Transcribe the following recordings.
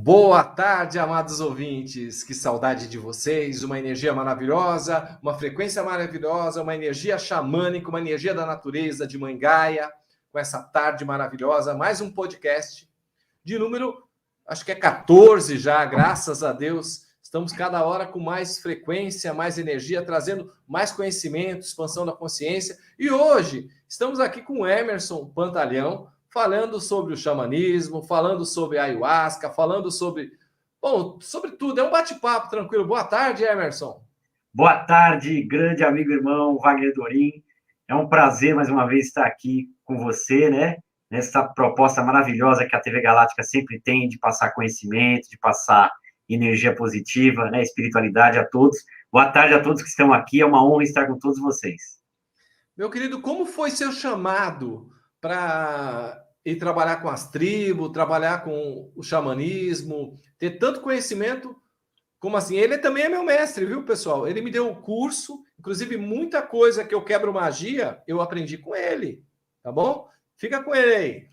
Boa tarde, amados ouvintes. Que saudade de vocês. Uma energia maravilhosa, uma frequência maravilhosa, uma energia xamânica, uma energia da natureza de Mãe Gaia, com essa tarde maravilhosa. Mais um podcast de número, acho que é 14 já, graças a Deus. Estamos cada hora com mais frequência, mais energia, trazendo mais conhecimento, expansão da consciência. E hoje estamos aqui com o Emerson Pantalhão, falando sobre o xamanismo, falando sobre a ayahuasca, falando sobre... Bom, sobre tudo. É um bate-papo tranquilo. Boa tarde, Emerson. Boa tarde, grande amigo e irmão Wagner Dorim. É um prazer, mais uma vez, estar aqui com você, né? Nessa proposta maravilhosa que a TV Galáctica sempre tem de passar conhecimento, de passar energia positiva, né? Espiritualidade a todos. Boa tarde a todos que estão aqui. É uma honra estar com todos vocês. Meu querido, como foi seu chamado para ir trabalhar com as tribos, trabalhar com o xamanismo, ter tanto conhecimento? Como assim? Ele também é meu mestre, viu, pessoal? Ele me deu o curso, inclusive muita coisa que eu quebro magia, eu aprendi com ele, tá bom? Fica com ele aí.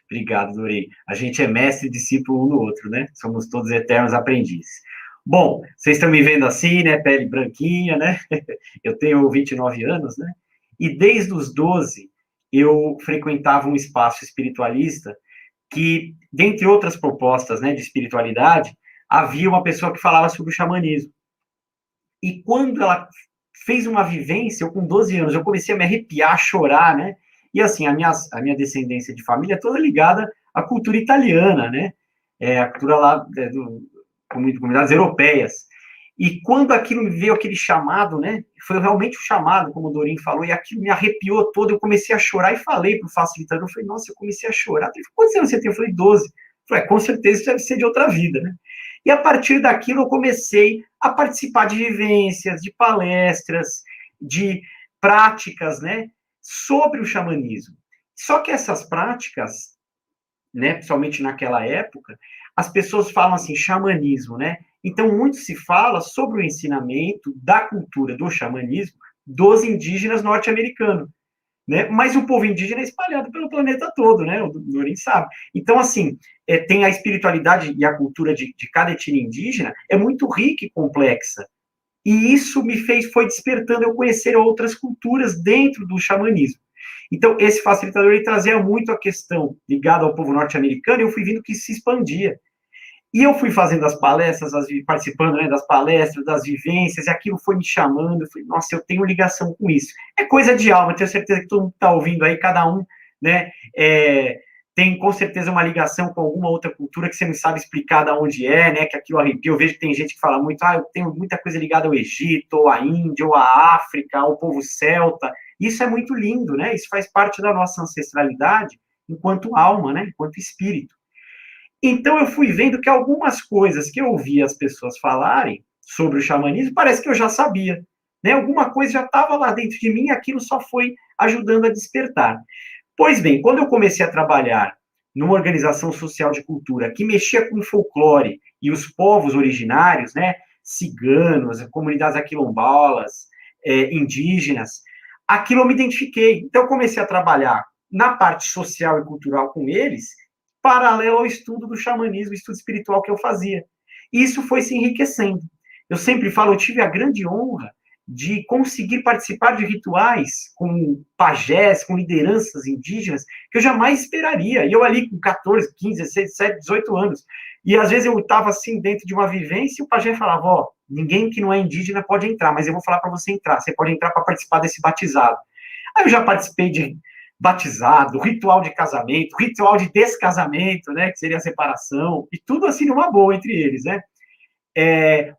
Obrigado, Dorim. A gente é mestre e discípulo um no outro, né? Somos todos eternos aprendizes. Bom, vocês estão me vendo assim, né? Pele branquinha, né? Eu tenho 29 anos, né? E desde os 12, eu frequentava um espaço espiritualista que, dentre outras propostas, né, de espiritualidade, havia uma pessoa que falava sobre o xamanismo. E quando ela fez uma vivência, eu com 12 anos, eu comecei a me arrepiar, a chorar, né? E assim, a minha descendência de família é toda ligada à cultura italiana, né? A cultura lá comunidades europeias. E quando aquilo me veio aquele chamado, né? Foi realmente um chamado, como o Dorim falou, e aquilo me arrepiou todo, eu comecei a chorar e falei para o facilitador, eu falei, nossa, eu comecei a chorar. Ele falou, quantos anos você tem? Eu falei, 12. Eu falei, com certeza isso deve ser de outra vida, né? E a partir daquilo eu comecei a participar de vivências, de palestras, de práticas, né, sobre o xamanismo. Só que essas práticas, né, principalmente naquela época, as pessoas falam assim, xamanismo, né? Então, muito se fala sobre o ensinamento da cultura do xamanismo dos indígenas norte-americanos, né? Mas o povo indígena é espalhado pelo planeta todo, né? O Dorim sabe. Então, assim, tem a espiritualidade e a cultura de cada etnia indígena é muito rica e complexa. E isso foi despertando eu conhecer outras culturas dentro do xamanismo. Então, esse facilitador, ele trazia muito a questão ligada ao povo norte-americano, e eu fui vendo que se expandia. E eu fui fazendo as palestras, participando, né, das palestras, das vivências, e aquilo foi me chamando, eu falei, nossa, eu tenho ligação com isso. É coisa de alma, tenho certeza que todo mundo está ouvindo aí, cada um, né, tem com certeza uma ligação com alguma outra cultura que você não sabe explicar de onde é, né, que aquilo arrepia. Eu vejo que tem gente que fala muito, eu tenho muita coisa ligada ao Egito, ou à Índia, ou à África, ao povo celta. Isso é muito lindo, né, isso faz parte da nossa ancestralidade enquanto alma, né, enquanto espírito. Então, eu fui vendo que algumas coisas que eu ouvia as pessoas falarem sobre o xamanismo, parece que eu já sabia. Né? Alguma coisa já estava lá dentro de mim e aquilo só foi ajudando a despertar. Pois bem, quando eu comecei a trabalhar numa organização social de cultura que mexia com folclore e os povos originários, né, ciganos, comunidades aquilombalas, indígenas, aquilo eu me identifiquei. Então, eu comecei a trabalhar na parte social e cultural com eles, paralelo ao estudo do xamanismo, estudo espiritual que eu fazia. E isso foi se enriquecendo. Eu sempre falo, eu tive a grande honra de conseguir participar de rituais com pajés, com lideranças indígenas, que eu jamais esperaria. E eu ali com 14, 15, 16, 17, 18 anos. E às vezes eu estava assim dentro de uma vivência e o pajé falava, ninguém que não é indígena pode entrar, mas eu vou falar para você entrar. Você pode entrar para participar desse batizado. Aí eu já participei de batizado, ritual de casamento, ritual de descasamento, né, que seria a separação, e tudo assim numa boa entre eles, né?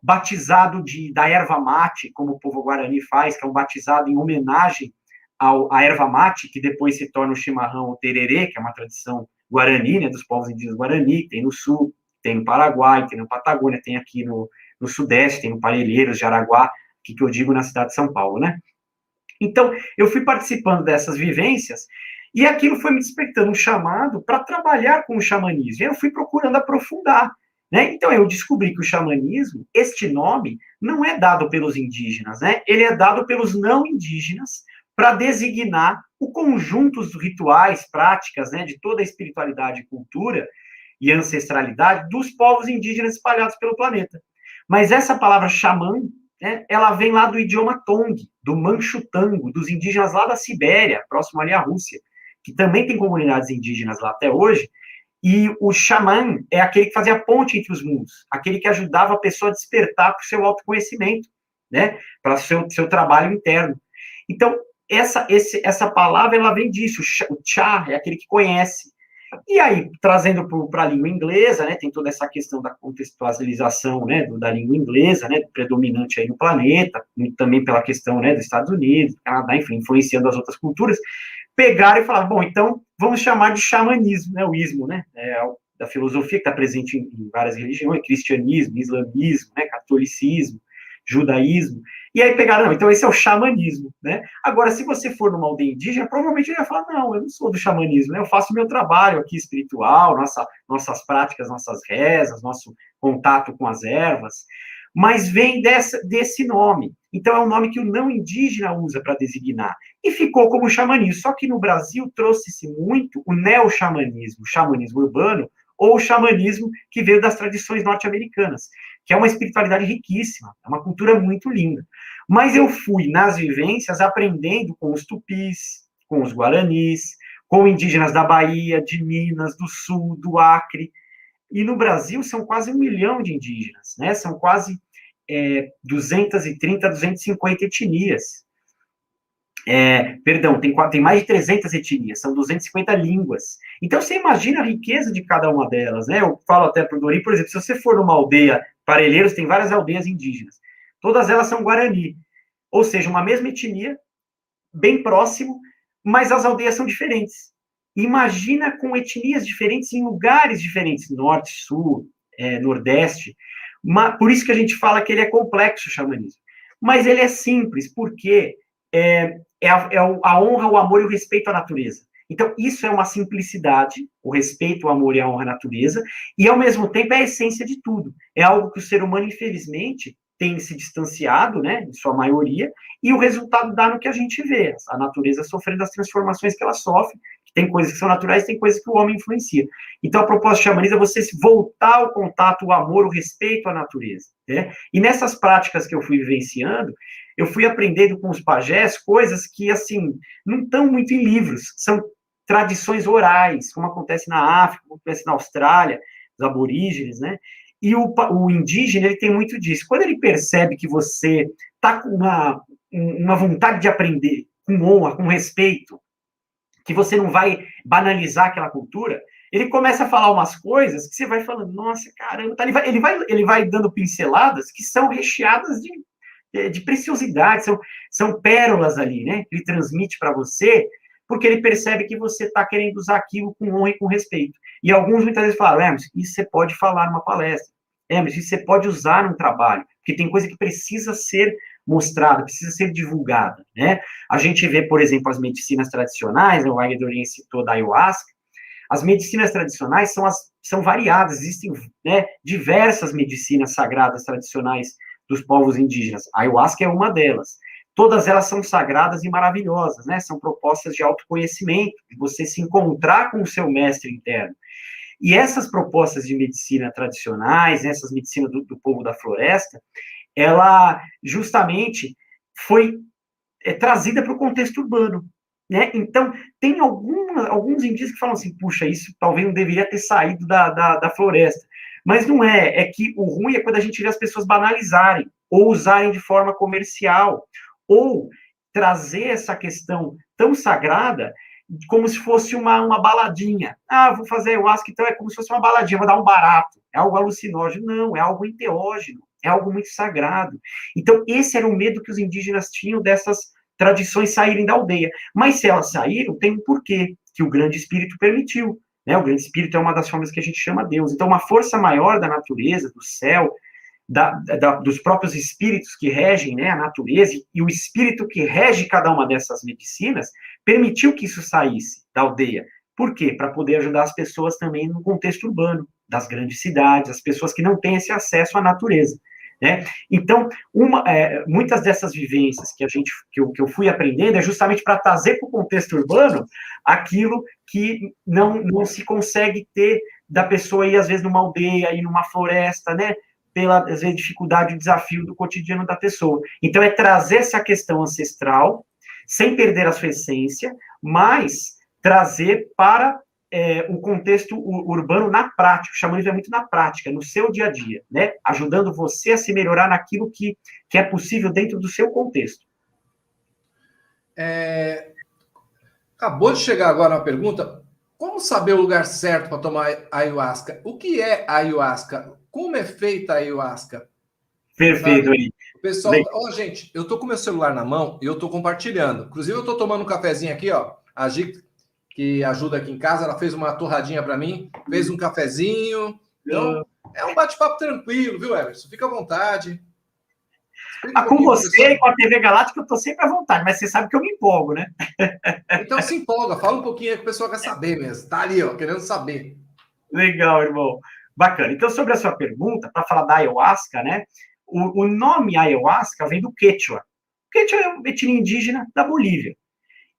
Batizado da erva mate, como o povo guarani faz, que é um batizado em homenagem à erva mate, que depois se torna o chimarrão, o tererê, que é uma tradição guarani, né, dos povos indígenas guarani, tem no sul, tem no Paraguai, tem no Patagônia, tem aqui no Sudeste, tem no Parelheiros, Jaraguá, que eu digo na cidade de São Paulo, né? Então, eu fui participando dessas vivências e aquilo foi me despertando um chamado para trabalhar com o xamanismo. E eu fui procurando aprofundar. Né? Então, eu descobri que o xamanismo, este nome, não é dado pelos indígenas, né? Ele é dado pelos não indígenas para designar o conjunto dos rituais, práticas, né, de toda a espiritualidade e cultura, e ancestralidade dos povos indígenas espalhados pelo planeta. Mas essa palavra xamã, né, ela vem lá do idioma Tong, do Manchutango, dos indígenas lá da Sibéria, próximo ali à Rússia, que também tem comunidades indígenas lá até hoje, e o xamã é aquele que fazia a ponte entre os mundos, aquele que ajudava a pessoa a despertar para o seu autoconhecimento, né, para o seu trabalho interno. Então, essa palavra, ela vem disso, o chá é aquele que conhece. E aí, trazendo para a língua inglesa, né, tem toda essa questão da contextualização, né, da língua inglesa, né, predominante aí no planeta, também pela questão, né, dos Estados Unidos, Canadá, enfim, influenciando as outras culturas, pegaram e falaram, bom, então vamos chamar de xamanismo, né, o ismo, né, da filosofia que está presente em várias religiões, cristianismo, islamismo, né, catolicismo, judaísmo, e aí pegaram, não, então esse é o xamanismo, né? Agora, se você for numa aldeia indígena, provavelmente ele ia falar, não, eu não sou do xamanismo, né? Eu faço meu trabalho aqui espiritual, nossas práticas, nossas rezas, nosso contato com as ervas, mas vem desse nome. Então, é um nome que o não indígena usa para designar. E ficou como xamanismo. Só que no Brasil trouxe-se muito o neo-xamanismo, o xamanismo urbano, ou o xamanismo que veio das tradições norte-americanas, que é uma espiritualidade riquíssima, é uma cultura muito linda. Mas eu fui, nas vivências, aprendendo com os tupis, com os guaranis, com indígenas da Bahia, de Minas, do Sul, do Acre. E no Brasil são quase 1 milhão de indígenas, né? São quase 230, 250 etnias. Perdão, tem mais de 300 etnias, são 250 línguas. Então, você imagina a riqueza de cada uma delas, né? Eu falo até para o Dori, por exemplo, se você for numa aldeia, Parelheiros, tem várias aldeias indígenas. Todas elas são Guarani. Ou seja, uma mesma etnia, bem próximo, mas as aldeias são diferentes. Imagina com etnias diferentes em lugares diferentes, norte, sul, nordeste. Por isso que a gente fala que ele é complexo, o xamanismo. Mas ele é simples, porque a honra, o amor e o respeito à natureza. Então, isso é uma simplicidade, o respeito, o amor e a honra à natureza, e, ao mesmo tempo, é a essência de tudo. É algo que o ser humano, infelizmente, tem se distanciado, né, em sua maioria, e o resultado dá no que a gente vê, a natureza sofrendo as transformações que ela sofre, que tem coisas que são naturais, tem coisas que o homem influencia. Então, a proposta do xamanismo é você voltar ao contato, o amor, o respeito à natureza, né? E nessas práticas que eu fui vivenciando, eu fui aprendendo com os pajés coisas que, assim, não estão muito em livros, são tradições orais, como acontece na África, como acontece na Austrália, os aborígenes, né? E o indígena, ele tem muito disso. Quando ele percebe que você está com uma vontade de aprender, com honra, com respeito, que você não vai banalizar aquela cultura, ele começa a falar umas coisas que você vai falando, nossa, caramba, tá? Ele vai dando pinceladas que são recheadas de preciosidade, são pérolas ali, né? Ele transmite para você, porque ele percebe que você está querendo usar aquilo com honra e com respeito. E alguns muitas vezes falam, Hermes, isso você pode falar numa palestra. Hermes, isso você pode usar num trabalho. Porque tem coisa que precisa ser mostrada, precisa ser divulgada, né? A gente vê, por exemplo, as medicinas tradicionais, o Wagner Dorin citou da ayahuasca. As medicinas tradicionais são variadas, existem, né, diversas medicinas sagradas tradicionais dos povos indígenas. A ayahuasca é uma delas. Todas elas são sagradas e maravilhosas, né? São propostas de autoconhecimento, de você se encontrar com o seu mestre interno. E essas propostas de medicina tradicionais, essas medicinas do povo da floresta, ela justamente foi trazida para o contexto urbano, né? Então, tem alguns indígenas que falam assim, puxa, isso talvez não deveria ter saído da floresta. Mas não é que o ruim é quando a gente vê as pessoas banalizarem, ou usarem de forma comercial, ou trazer essa questão tão sagrada como se fosse uma baladinha. Ah, vou fazer ayahuasca, então é como se fosse uma baladinha, vou dar um barato. É algo alucinógeno. Não, é algo enteógeno, é algo muito sagrado. Então, esse era o medo que os indígenas tinham dessas tradições saírem da aldeia. Mas se elas saíram, tem um porquê, que o grande espírito permitiu. Né? O grande espírito é uma das formas que a gente chama Deus. Então, uma força maior da natureza, do céu, dos próprios espíritos que regem, né, a natureza, e o espírito que rege cada uma dessas medicinas, permitiu que isso saísse da aldeia. Por quê? Para poder ajudar as pessoas também no contexto urbano, das grandes cidades, as pessoas que não têm esse acesso à natureza. Né? Então, muitas dessas vivências que eu fui aprendendo é justamente para trazer para o contexto urbano aquilo que não se consegue ter da pessoa ir, às vezes, numa aldeia, ir numa floresta, né? Pela, às vezes, dificuldade, o desafio do cotidiano da pessoa. Então, é trazer essa questão ancestral, sem perder a sua essência, mas trazer para o contexto urbano na prática. O xamanismo é muito na prática, no seu dia a dia, né? Ajudando você a se melhorar naquilo que é possível dentro do seu contexto. Acabou de chegar agora uma pergunta. Como saber o lugar certo para tomar ayahuasca? O que é ayahuasca? Como é feita a ayahuasca? Perfeito, aí. O pessoal... Ó, gente, eu tô com meu celular na mão e eu tô compartilhando. Inclusive, eu tô tomando um cafezinho aqui, ó. A Gi, que ajuda aqui em casa, ela fez uma torradinha para mim, fez um cafezinho. Então, é um bate-papo tranquilo, viu, Emerson? Fica à vontade. Com você e com a TV Galáctica eu tô sempre à vontade, mas você sabe que eu me empolgo, né? Então se empolga, fala um pouquinho aí que o pessoal quer saber mesmo. Tá ali, ó, querendo saber. Legal, irmão. Bacana. Então, sobre a sua pergunta, para falar da ayahuasca, né? O nome ayahuasca vem do Quechua. O Quechua é uma etnia indígena da Bolívia.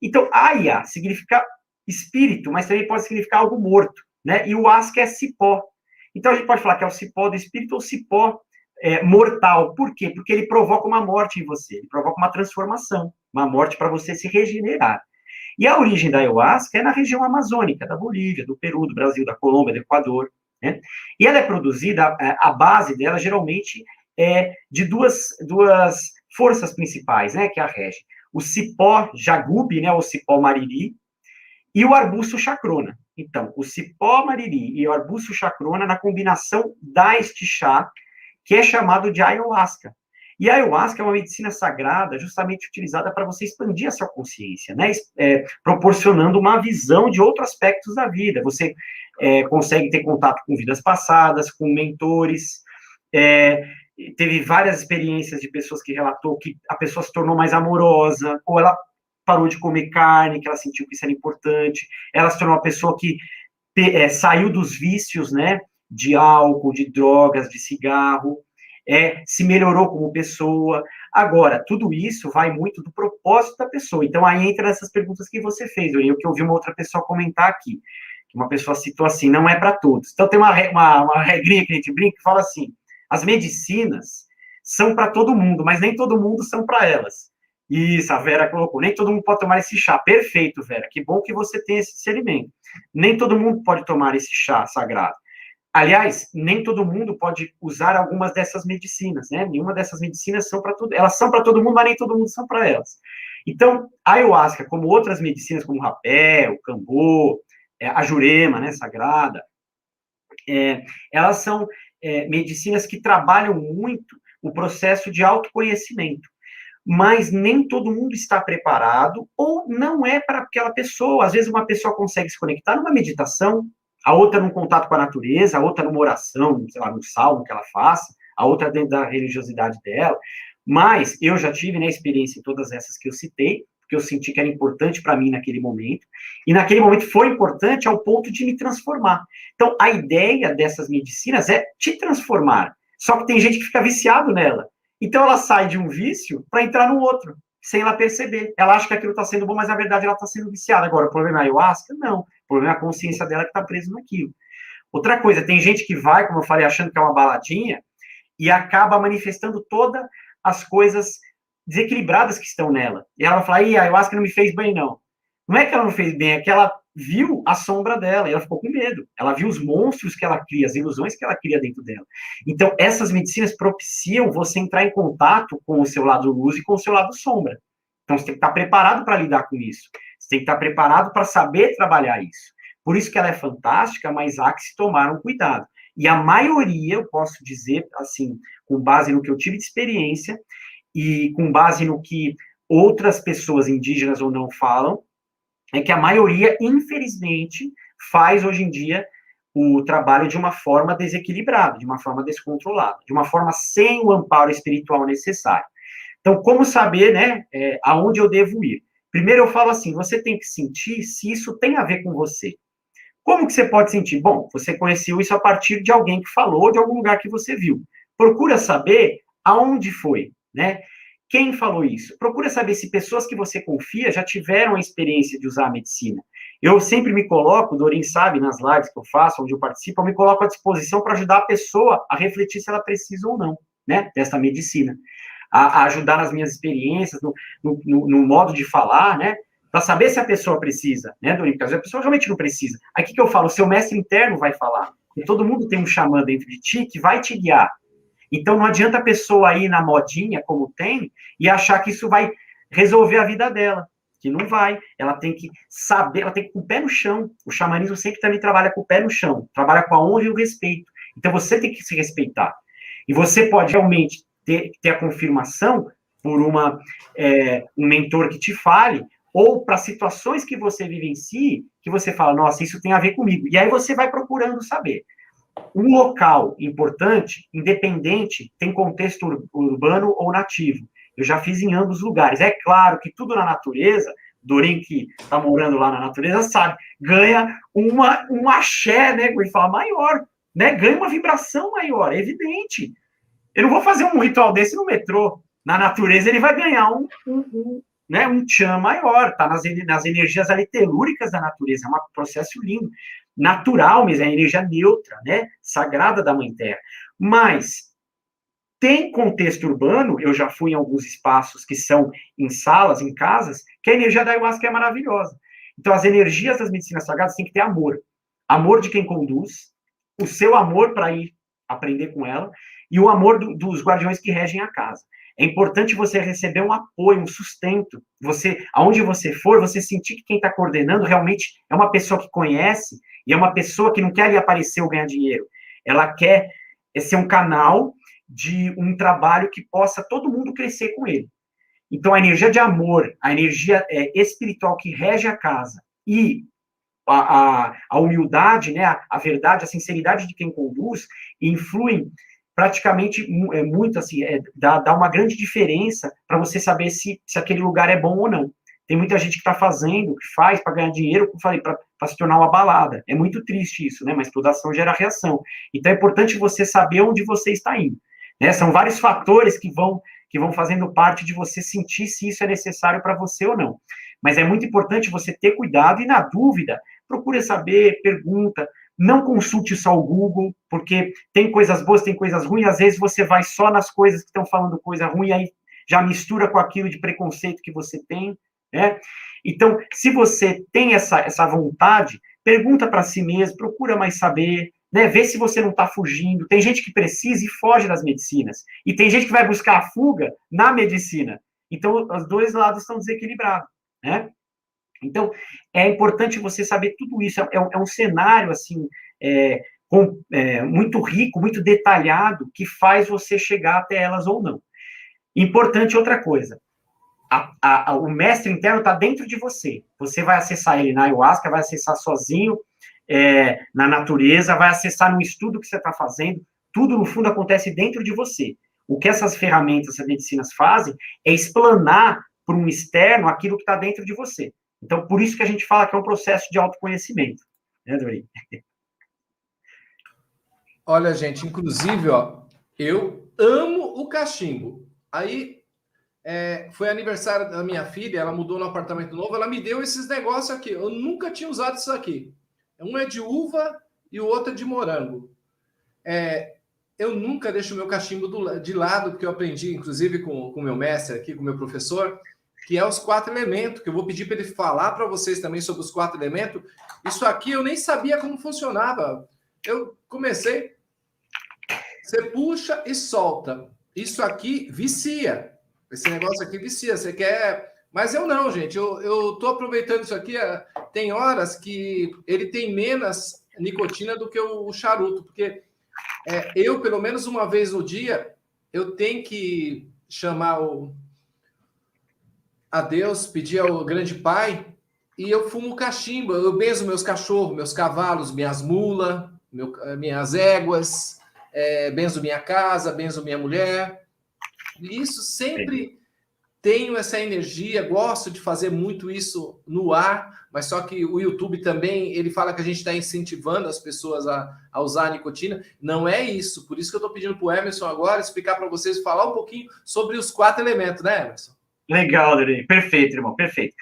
Então, aya significa espírito, mas também pode significar algo morto, né? E o asca é cipó. Então, a gente pode falar que é o cipó do espírito ou cipó mortal. Por quê? Porque ele provoca uma morte em você, ele provoca uma transformação, uma morte para você se regenerar. E a origem da ayahuasca é na região amazônica, da Bolívia, do Peru, do Brasil, da Colômbia, do Equador, né? E ela é produzida, a base dela, geralmente, é de duas forças principais, né, que a regem. O cipó jagube, né, o cipó mariri, e o arbusto chacrona. Então, o cipó mariri e o arbusto chacrona, na combinação, dá este chá, que é chamado de ayahuasca. E a ayahuasca é uma medicina sagrada, justamente utilizada para você expandir a sua consciência, né? Proporcionando uma visão de outros aspectos da vida. Você consegue ter contato com vidas passadas, com mentores. Teve várias experiências de pessoas que relatou que a pessoa se tornou mais amorosa, ou ela parou de comer carne, que ela sentiu que isso era importante. Ela se tornou uma pessoa que saiu dos vícios, né? De álcool, de drogas, de cigarro, se melhorou como pessoa. Agora, tudo isso vai muito do propósito da pessoa. Então, aí entra essas perguntas que você fez, eu que ouvi uma outra pessoa comentar aqui, que uma pessoa citou assim, não é para todos. Então, tem uma regrinha que a gente brinca, que fala assim, as medicinas são para todo mundo, mas nem todo mundo são para elas. Isso, a Vera colocou, nem todo mundo pode tomar esse chá. Perfeito, Vera, que bom que você tem esse alimento. Nem todo mundo pode tomar esse chá sagrado. Aliás, nem todo mundo pode usar algumas dessas medicinas, né? Nenhuma dessas medicinas são para todo, elas são para todo mundo, mas nem todo mundo são para elas. Então, a ayahuasca, como outras medicinas, como o rapé, o cambô, a jurema, né, sagrada, elas são medicinas que trabalham muito o processo de autoconhecimento. Mas nem todo mundo está preparado, ou não é para aquela pessoa. Às vezes uma pessoa consegue se conectar numa meditação, a outra num contato com a natureza, a outra numa oração, sei lá, num salmo que ela faça, a outra dentro da religiosidade dela. Mas eu já tive, né, experiência em todas essas que eu citei, porque eu senti que era importante para mim naquele momento, e naquele momento foi importante ao ponto de me transformar. Então, a ideia dessas medicinas é te transformar, só que tem gente que fica viciado nela. Então, ela sai de um vício para entrar no outro, sem ela perceber. Ela acha que aquilo está sendo bom, mas na verdade ela está sendo viciada. Agora, o problema é a ayahuasca? Não. O problema é a consciência dela que está presa naquilo. Outra coisa, tem gente que vai, como eu falei, achando que é uma baladinha e acaba manifestando todas as coisas desequilibradas que estão nela. E ela vai falar, a ayahuasca não me fez bem, não. Não é que ela não fez bem, é que ela viu a sombra dela, e ela ficou com medo. Ela viu os monstros que ela cria, as ilusões que ela cria dentro dela. Então, essas medicinas propiciam você entrar em contato com o seu lado luz e com o seu lado sombra. Então, você tem que estar preparado para lidar com isso. Você tem que estar preparado para saber trabalhar isso. Por isso que ela é fantástica, mas há que se tomar um cuidado. E a maioria, eu posso dizer, assim, com base no que eu tive de experiência e com base no que outras pessoas indígenas ou não falam, é que a maioria, infelizmente, faz hoje em dia o trabalho de uma forma desequilibrada, de uma forma descontrolada, de uma forma sem o amparo espiritual necessário. Então, como saber, né, aonde eu devo ir? Primeiro eu falo assim, você tem que sentir se isso tem a ver com você. Como que você pode sentir? Bom, você conheceu isso a partir de alguém que falou, de algum lugar que você viu. Procura saber aonde foi, né? Quem falou isso? Procura saber se pessoas que você confia já tiveram a experiência de usar a medicina. Eu sempre me coloco, o Dorin sabe, nas lives que eu faço, onde eu participo, eu me coloco à disposição para ajudar a pessoa a refletir se ela precisa ou não, né, dessa medicina. A ajudar nas minhas experiências, no modo de falar, né, para saber se a pessoa precisa, né, Dorin? Porque às vezes a pessoa realmente não precisa. Aí o que eu falo? O seu mestre interno vai falar. E todo mundo tem um xamã dentro de ti que vai te guiar. Então, não adianta a pessoa ir na modinha, como tem, e achar que isso vai resolver a vida dela, que não vai. Ela tem que saber, ela tem que ir com o pé no chão. O xamanismo sempre também trabalha com o pé no chão, trabalha com a honra e o respeito. Então, você tem que se respeitar. E você pode realmente ter a confirmação por um mentor que te fale, ou para situações que você vivencie, que você fala, nossa, isso tem a ver comigo. E aí você vai procurando saber. Um local importante, independente, tem contexto urbano ou nativo. Eu já fiz em ambos lugares. É claro que tudo na natureza, Dorin, que está morando lá na natureza, sabe, ganha um axé, né, que fala, maior, né, ganha uma vibração maior, é evidente. Eu não vou fazer um ritual desse no metrô. Na natureza, ele vai ganhar um tchan maior, está nas energias ali telúricas da natureza, é um processo lindo, natural mesmo, é a energia neutra, né, sagrada da Mãe Terra. Mas tem contexto urbano, eu já fui em alguns espaços que são em salas, em casas, que a energia da ayahuasca é maravilhosa. Então, as energias das medicinas sagradas têm que ter amor. Amor de quem conduz, o seu amor para ir aprender com ela, e o amor dos guardiões que regem a casa. É importante você receber um apoio, um sustento. Aonde você for, você sentir que quem está coordenando realmente é uma pessoa que conhece e é uma pessoa que não quer ali aparecer ou ganhar dinheiro. Ela quer ser um canal de um trabalho que possa todo mundo crescer com ele. Então, a energia de amor, a energia espiritual que rege a casa e a humildade, né, a verdade, a sinceridade de quem conduz, influem praticamente muito, assim, dá uma grande diferença para você saber se aquele lugar é bom ou não. Tem muita gente que está fazendo, que faz para ganhar dinheiro, como falei, para se tornar uma balada. É muito triste isso, né? Mas toda ação gera reação. Então é importante você saber onde você está indo. Né? São vários fatores que vão fazendo parte de você sentir se isso é necessário para você ou não. Mas é muito importante você ter cuidado e, na dúvida, procure saber, pergunta, não consulte só o Google, porque tem coisas boas, tem coisas ruins, às vezes você vai só nas coisas que estão falando coisa ruim, aí já mistura com aquilo de preconceito que você tem, né? Então, se você tem essa vontade, pergunta para si mesmo, procura mais saber, né? Vê se você não está fugindo. Tem gente que precisa e foge das medicinas, e tem gente que vai buscar a fuga na medicina. Então, os dois lados estão desequilibrados, né? Então, é importante você saber tudo isso. É um cenário, assim, muito rico, muito detalhado, que faz você chegar até elas ou não. Importante outra coisa. O mestre interno está dentro de você. Você vai acessar ele na ayahuasca, vai acessar sozinho, na natureza, vai acessar no estudo que você está fazendo. Tudo, no fundo, acontece dentro de você. O que essas ferramentas, essas medicinas fazem é explanar para um externo aquilo que está dentro de você. Então, por isso que a gente fala que é um processo de autoconhecimento. Né, Dorin? Olha, gente, inclusive, ó, eu amo o cachimbo. Aí, foi aniversário da minha filha, ela mudou no apartamento novo, ela me deu esses negócios aqui. Eu nunca tinha usado isso aqui. Um é de uva e o outro é de morango. Eu nunca deixo o meu cachimbo de lado, porque eu aprendi, inclusive, com o meu mestre aqui, com o meu professor, que é os 4 elementos, que eu vou pedir para ele falar para vocês também sobre os 4 elementos. Isso aqui eu nem sabia como funcionava. Eu comecei, você puxa e solta. Isso aqui vicia. Esse negócio aqui vicia. Você quer... Mas eu não, gente. Eu tô aproveitando isso aqui. Tem horas que ele tem menos nicotina do que o charuto, porque eu, pelo menos uma vez no dia, eu tenho que chamar a Deus, pedir ao grande pai, e eu fumo cachimbo, eu benzo meus cachorros, meus cavalos, minhas mulas, minhas éguas, benzo minha casa, benzo minha mulher. E isso sempre tenho essa energia, gosto de fazer muito isso no ar, mas só que o YouTube também, ele fala que a gente está incentivando as pessoas a usar a nicotina. Não é isso. Por isso que eu estou pedindo para o Emerson agora explicar para vocês, falar um pouquinho sobre os 4 elementos, né, Emerson? Legal, Dorei. Perfeito, irmão, perfeito.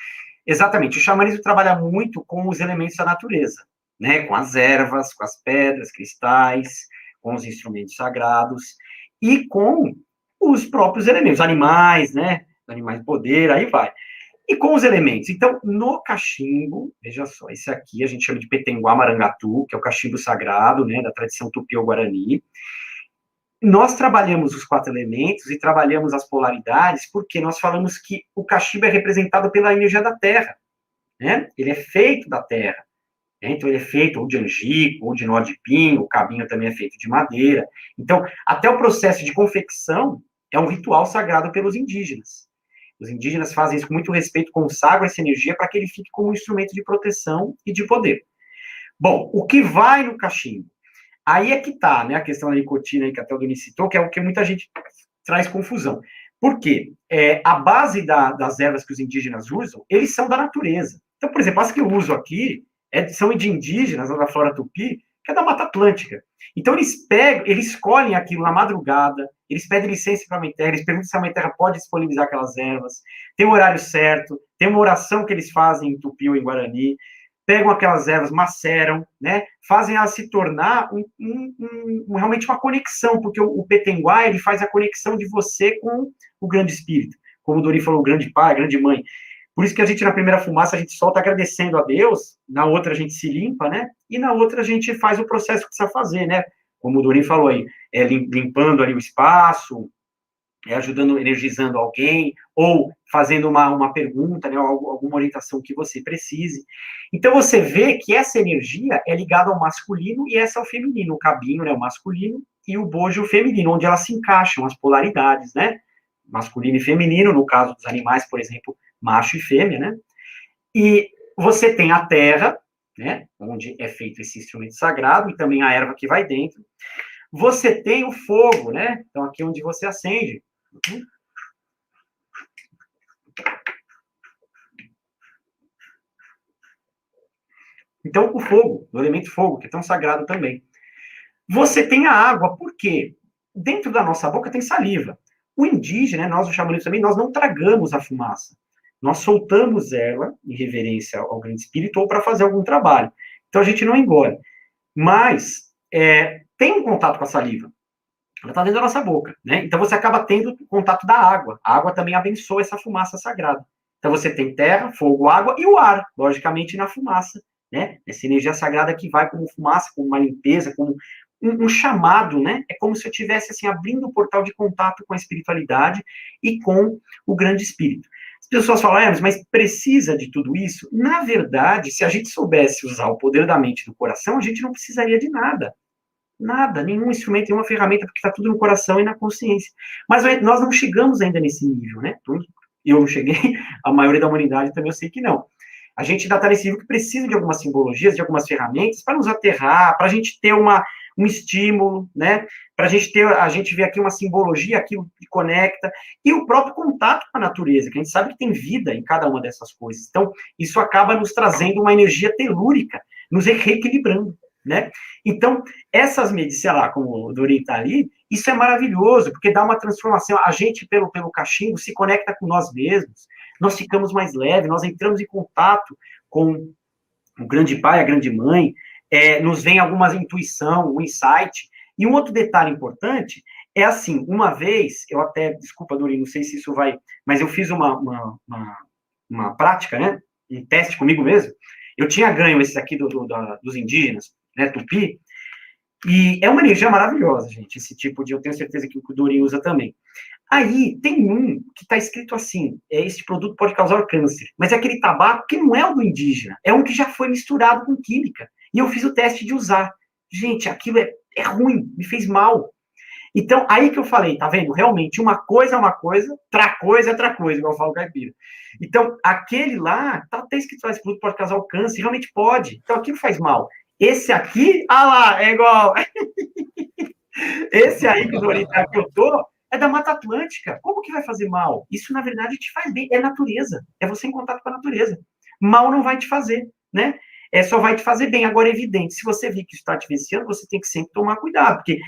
Exatamente. O xamanismo trabalha muito com os elementos da natureza, né? Com as ervas, com as pedras, cristais, com os instrumentos sagrados e com os próprios elementos, animais, né? Animais de poder, aí vai. E com os elementos. Então, no cachimbo, veja só, esse aqui a gente chama de Petenguá Marangatu, que é o cachimbo sagrado, né? Da tradição tupi ou guarani. Nós trabalhamos os 4 elementos e trabalhamos as polaridades porque nós falamos que o cachimbo é representado pela energia da terra, né? Ele é feito da terra. Né? Então, ele é feito ou de angico, ou de nó de pinho, o cabinho também é feito de madeira. Então, até o processo de confecção é um ritual sagrado pelos indígenas. Os indígenas fazem isso com muito respeito, consagram essa energia para que ele fique como um instrumento de proteção e de poder. Bom, o que vai no cachimbo? Aí é que tá, né, a questão da nicotina aí que até o Denis citou, que é o que muita gente traz confusão. Por quê? A base das ervas que os indígenas usam, eles são da natureza. Então, por exemplo, as que eu uso aqui são de indígenas, da flora tupi, que é da Mata Atlântica. Então, eles escolhem aquilo na madrugada, eles pedem licença para a mãe terra, eles perguntam se a mãe terra pode disponibilizar aquelas ervas, tem um horário certo, tem uma oração que eles fazem em tupi ou em guarani, pegam aquelas ervas, maceram, né, fazem elas se tornar realmente uma conexão, porque o Petenguá, ele faz a conexão de você com o grande espírito, como o Dori falou, o grande pai, a grande mãe. Por isso que a gente, na primeira fumaça, a gente solta agradecendo a Deus, na outra a gente se limpa, né, e na outra a gente faz o processo que precisa fazer, né, como o Dori falou aí, limpando ali o espaço, ajudando, energizando alguém, ou fazendo uma pergunta, né, alguma orientação que você precise. Então, você vê que essa energia é ligada ao masculino e essa ao feminino, o cabinho, né, o masculino, e o bojo, o feminino, onde elas se encaixam, as polaridades, né, masculino e feminino, no caso dos animais, por exemplo, macho e fêmea, né, e você tem a terra, né, onde é feito esse instrumento sagrado, e também a erva que vai dentro. Você tem o fogo, né, então aqui onde você acende. Então, o fogo, o elemento fogo, que é tão sagrado também. Você tem a água, por quê? Dentro da nossa boca tem saliva. O indígena, nós, os xamanistas também, nós não tragamos a fumaça. Nós soltamos ela em reverência ao grande espírito ou para fazer algum trabalho. Então, a gente não engole. Mas, tem um contato com a saliva. Ela está dentro da nossa boca, né? Então, você acaba tendo contato da água. A água também abençoa essa fumaça sagrada. Então, você tem terra, fogo, água e o ar, logicamente, na fumaça, né? Essa energia sagrada que vai como fumaça, como uma limpeza, como um chamado, né? É como se eu estivesse, assim, abrindo o portal de contato com a espiritualidade e com o grande espírito. As pessoas falam, mas precisa de tudo isso? Na verdade, se a gente soubesse usar o poder da mente e do coração, a gente não precisaria de nada. Nada, nenhum instrumento, nenhuma ferramenta, porque está tudo no coração e na consciência. Mas nós não chegamos ainda nesse nível, né? Eu não cheguei, a maioria da humanidade também eu sei que não. A gente ainda está nesse nível que precisa de algumas simbologias, de algumas ferramentas para nos aterrar, para a gente ter um estímulo, né? Para a gente ver aqui uma simbologia, aquilo que conecta, e o próprio contato com a natureza, que a gente sabe que tem vida em cada uma dessas coisas. Então, isso acaba nos trazendo uma energia telúrica, nos reequilibrando, né? Então, essas medidas, sei lá, como o Dori está ali, isso é maravilhoso, porque dá uma transformação. A gente, pelo cachimbo, se conecta com nós mesmos, nós ficamos mais leves, nós entramos em contato com o grande pai, a grande mãe, nos vem alguma intuição, um insight. E um outro detalhe importante é assim, uma vez, eu até, desculpa, Dori, não sei se isso vai, mas eu fiz uma prática, né, um teste comigo mesmo, eu tinha ganho esses aqui dos indígenas, né, tupi, e é uma energia maravilhosa, gente, esse tipo de, eu tenho certeza que o Dori usa também. Aí, tem um que está escrito assim, esse produto pode causar câncer, mas é aquele tabaco que não é o do indígena, é um que já foi misturado com química, e eu fiz o teste de usar. Gente, aquilo é ruim, me fez mal. Então, aí que eu falei, tá vendo? Realmente, uma coisa é uma coisa, outra coisa é outra coisa, igual eu falo caipira. Então, aquele lá, tá até escrito lá, esse produto pode causar câncer, realmente pode. Então, aquilo faz mal. Esse aqui, lá, é igual. Esse aí que o Dorita que eu tô, é da Mata Atlântica. Como que vai fazer mal? Isso, na verdade, te faz bem. É natureza. É você em contato com a natureza. Mal não vai te fazer, né? Só vai te fazer bem. Agora, é evidente, se você vir que isso está te viciando, você tem que sempre tomar cuidado, porque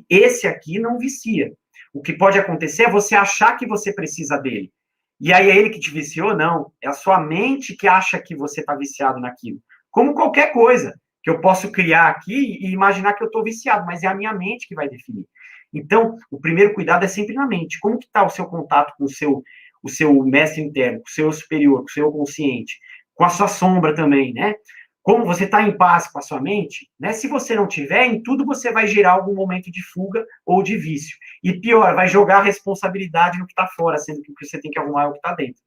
esse aqui não vicia. O que pode acontecer é você achar que você precisa dele. E aí é ele que te viciou? Não. É a sua mente que acha que você está viciado naquilo. Como qualquer coisa que eu posso criar aqui e imaginar que eu estou viciado, mas é a minha mente que vai definir. Então, o primeiro cuidado é sempre na mente. Como que está o seu contato com o seu mestre interno, com o seu superior, com o seu consciente, com a sua sombra também, né? Como você está em paz com a sua mente, né? Se você não tiver, em tudo você vai gerar algum momento de fuga ou de vício. E pior, vai jogar a responsabilidade no que está fora, sendo que o que você tem que arrumar é o que está dentro.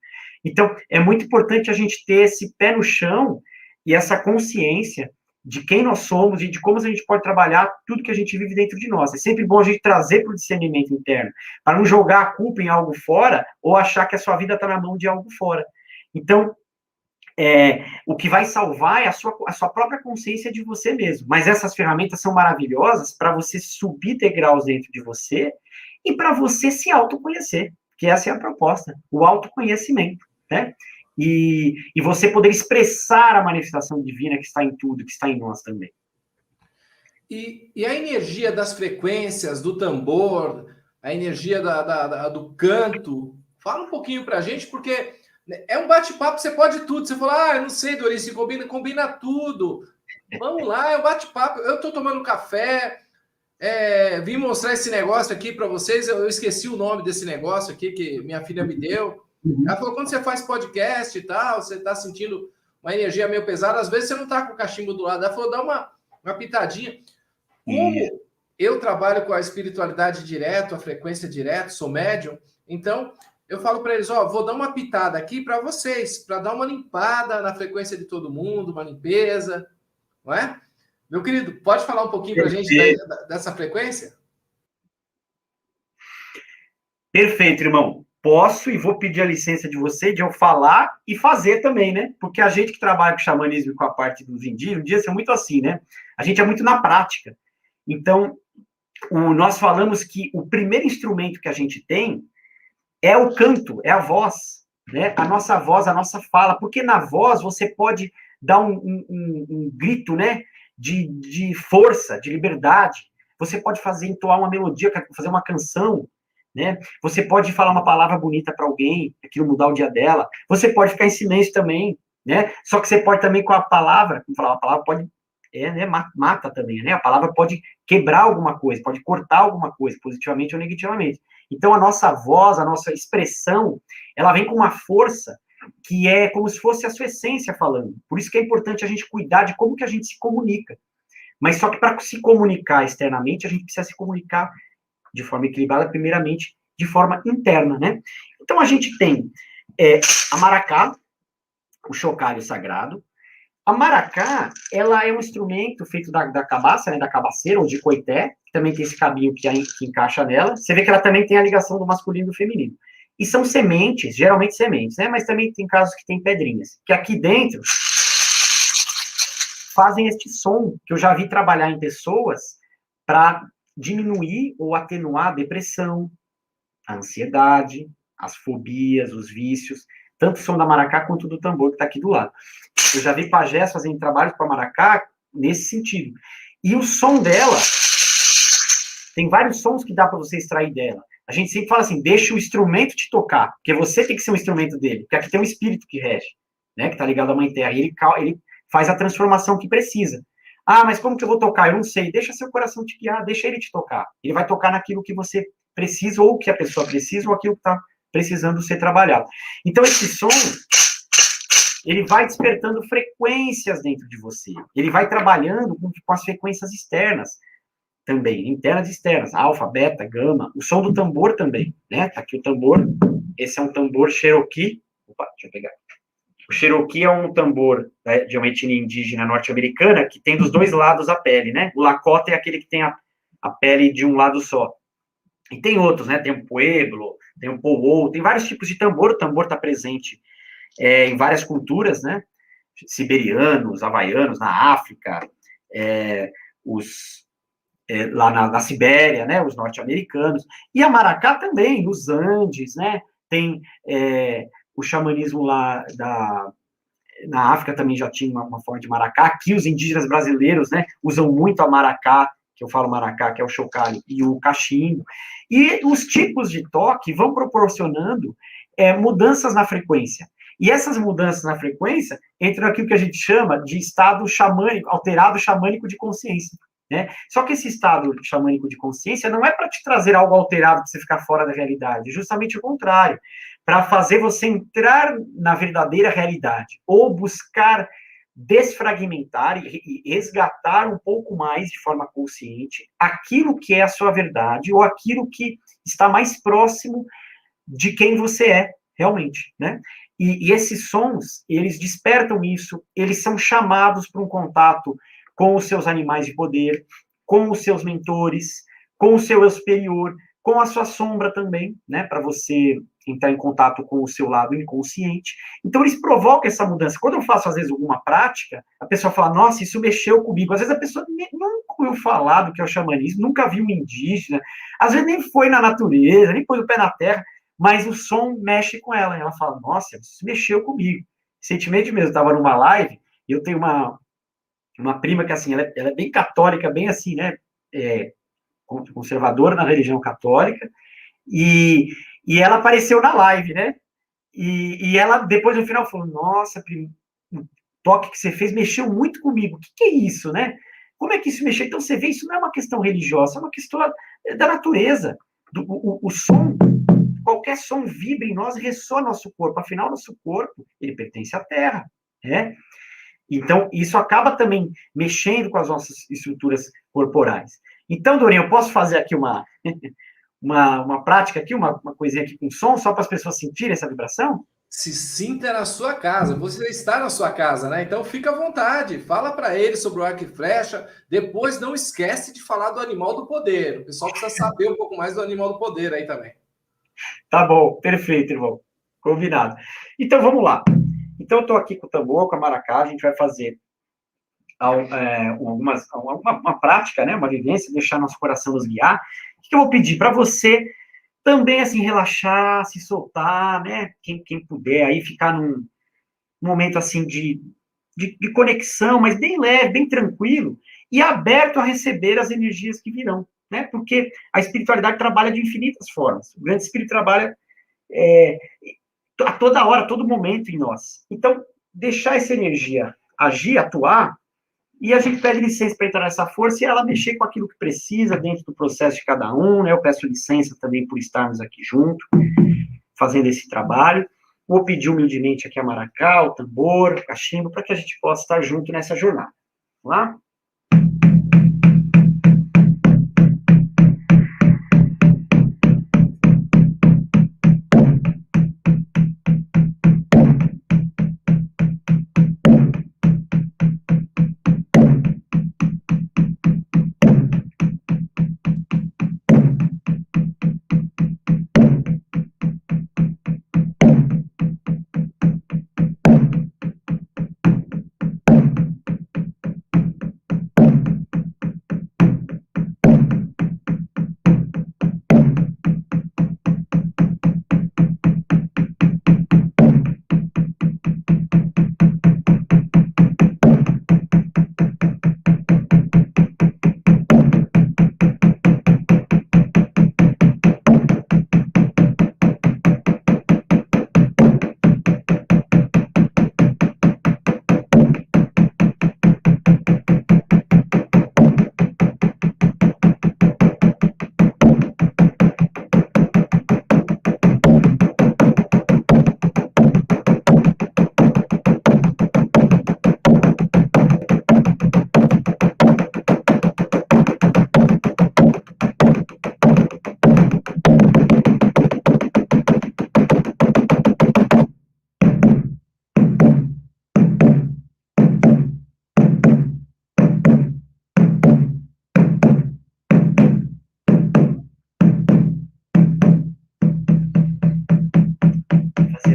Então, é muito importante a gente ter esse pé no chão e essa consciência de quem nós somos e de como a gente pode trabalhar tudo que a gente vive dentro de nós. É sempre bom a gente trazer para o discernimento interno, para não jogar a culpa em algo fora ou achar que a sua vida está na mão de algo fora. Então, o que vai salvar é a sua própria consciência de você mesmo. Mas essas ferramentas são maravilhosas para você subir degraus dentro de você e para você se autoconhecer, que essa é a proposta, o autoconhecimento, né? E você poder expressar a manifestação divina que está em tudo, que está em nós também. E a energia das frequências, do tambor, a energia do canto, fala um pouquinho para a gente, porque é um bate-papo, você pode tudo. Você fala, eu não sei, Dorice, combina tudo. Vamos lá, é um bate-papo. Eu estou tomando café, vim mostrar esse negócio aqui para vocês. Eu esqueci o nome desse negócio aqui que minha filha me deu. Ela falou, quando você faz podcast e tal, você está sentindo uma energia meio pesada, às vezes você não está com o cachimbo do lado. Ela falou, dá uma pitadinha. Como eu trabalho com a espiritualidade direto, a frequência direto, sou médium, então eu falo para eles, vou dar uma pitada aqui para vocês, para dar uma limpada na frequência de todo mundo, uma limpeza, não é? Meu querido, pode falar um pouquinho para a gente dessa frequência? Perfeito, irmão. Posso e vou pedir a licença de você de eu falar e fazer também, né? Porque a gente que trabalha com xamanismo e com a parte dos indígenas é muito assim, né? A gente é muito na prática. Então, nós falamos que o primeiro instrumento que a gente tem é o canto, é a voz, né? A nossa voz, a nossa fala, porque na voz você pode dar um grito, né? De força, de liberdade. Você pode entoar uma melodia, fazer uma canção, né? Você pode falar uma palavra bonita para alguém, aquilo mudar o dia dela. Você pode ficar em silêncio também, né? Só que você pode também com a palavra, a palavra pode né, mata também, né? A palavra pode quebrar alguma coisa, pode cortar alguma coisa, positivamente ou negativamente. Então, a nossa voz, a nossa expressão, ela vem com uma força que é como se fosse a sua essência falando. Por isso que é importante a gente cuidar de como que a gente se comunica. Mas só que para se comunicar externamente, a gente precisa se comunicar de forma equilibrada, primeiramente, de forma interna, né? Então, a gente tem a maracá, o chocalho sagrado. A maracá, ela é um instrumento feito da cabaça, né, da cabaceira, ou de coité, que também tem esse cabinho que encaixa nela. Você vê que ela também tem a ligação do masculino e do feminino. E são sementes, geralmente sementes, né? Mas também tem casos que tem pedrinhas, que aqui dentro fazem este som, que eu já vi trabalhar em pessoas para diminuir ou atenuar a depressão, a ansiedade, as fobias, os vícios, tanto o som da maracá quanto do tambor que está aqui do lado. Eu já vi pajés fazendo trabalhos com a maracá nesse sentido. E o som dela, tem vários sons que dá para você extrair dela. A gente sempre fala assim, deixa o instrumento te tocar, porque você tem que ser um instrumento dele, porque aqui tem um espírito que rege, né, que está ligado à Mãe Terra, e ele faz a transformação que precisa. Ah, mas como que eu vou tocar? Eu não sei. Deixa seu coração te guiar, deixa ele te tocar. Ele vai tocar naquilo que você precisa, ou que a pessoa precisa, ou aquilo que está precisando ser trabalhado. Então, esse som, ele vai despertando frequências dentro de você. Ele vai trabalhando com as frequências externas também, internas e externas, alfa, beta, gama, o som do tambor também, né? Tá aqui o tambor, esse é um tambor Cherokee. Opa, deixa eu pegar. O Cherokee é um tambor, né, de uma etnia indígena norte-americana que tem dos dois lados a pele, né? O Lakota é aquele que tem a pele de um lado só. E tem outros, né? Tem o Pueblo, tem o Powwow, tem vários tipos de tambor. O tambor está presente em várias culturas, né? Siberianos, havaianos, na África, lá na Sibéria, né, os norte-americanos, e a maracá também, nos Andes, né, tem o xamanismo lá na África também já tinha uma forma de maracá, aqui os indígenas brasileiros, né, usam muito a maracá, que eu falo maracá, que é o chocalho, e o cachimbo, e os tipos de toque vão proporcionando mudanças na frequência, e essas mudanças na frequência entram naquilo que a gente chama de estado xamânico, alterado xamânico de consciência, né? Só que esse estado xamânico de consciência não é para te trazer algo alterado para você ficar fora da realidade, justamente o contrário, para fazer você entrar na verdadeira realidade, ou buscar desfragmentar e resgatar um pouco mais de forma consciente aquilo que é a sua verdade, ou aquilo que está mais próximo de quem você é, realmente, né? E esses sons, eles despertam isso, eles são chamados para um contato com os seus animais de poder, com os seus mentores, com o seu eu superior, com a sua sombra também, né, para você entrar em contato com o seu lado inconsciente. Então, eles provocam essa mudança. Quando eu faço, às vezes, alguma prática, a pessoa fala, nossa, isso mexeu comigo. Às vezes, a pessoa nunca ouviu falar do que é o xamanismo, nunca viu um indígena, às vezes nem foi na natureza, nem pôs o pé na terra, mas o som mexe com ela. E ela fala, nossa, isso mexeu comigo. Recentemente mesmo, eu estava numa live, e eu tenho uma prima que, assim, ela é bem católica, bem assim, né, conservadora na religião católica, e ela apareceu na live, né, e ela, depois, no final, falou, nossa, prima, o toque que você fez mexeu muito comigo, o que é isso, né, como é que isso mexeu? Então, você vê, isso não é uma questão religiosa, é uma questão da natureza, o som, qualquer som vibra em nós e ressoa nosso corpo, afinal, nosso corpo, ele pertence à terra, né. Então, isso acaba também mexendo com as nossas estruturas corporais. Então, Dorinha, eu posso fazer aqui uma prática aqui, uma coisinha aqui com som, só para as pessoas sentirem essa vibração? Se sinta na sua casa, você está na sua casa, né? Então fica à vontade, fala para ele sobre o arco e flecha. Depois não esquece de falar do animal do poder. O pessoal precisa saber um pouco mais do animal do poder aí também. Tá bom, perfeito, irmão. Combinado. Então, vamos lá. Então, eu estou aqui com o tambor, com a maracá, a gente vai fazer uma prática, né, uma vivência, deixar nosso coração nos guiar. O que eu vou pedir para você também, assim, relaxar, se soltar, né, quem puder aí ficar num momento, assim, de conexão, mas bem leve, bem tranquilo, e aberto a receber as energias que virão, né, porque a espiritualidade trabalha de infinitas formas. O grande espírito trabalha a toda hora, a todo momento em nós. Então, deixar essa energia agir, atuar, e a gente pede licença para entrar nessa força e ela mexer com aquilo que precisa dentro do processo de cada um, né? Eu peço licença também por estarmos aqui junto, fazendo esse trabalho. Vou pedir humildemente aqui a maracá, o tambor, o cachimbo, para que a gente possa estar junto nessa jornada. Vamos lá?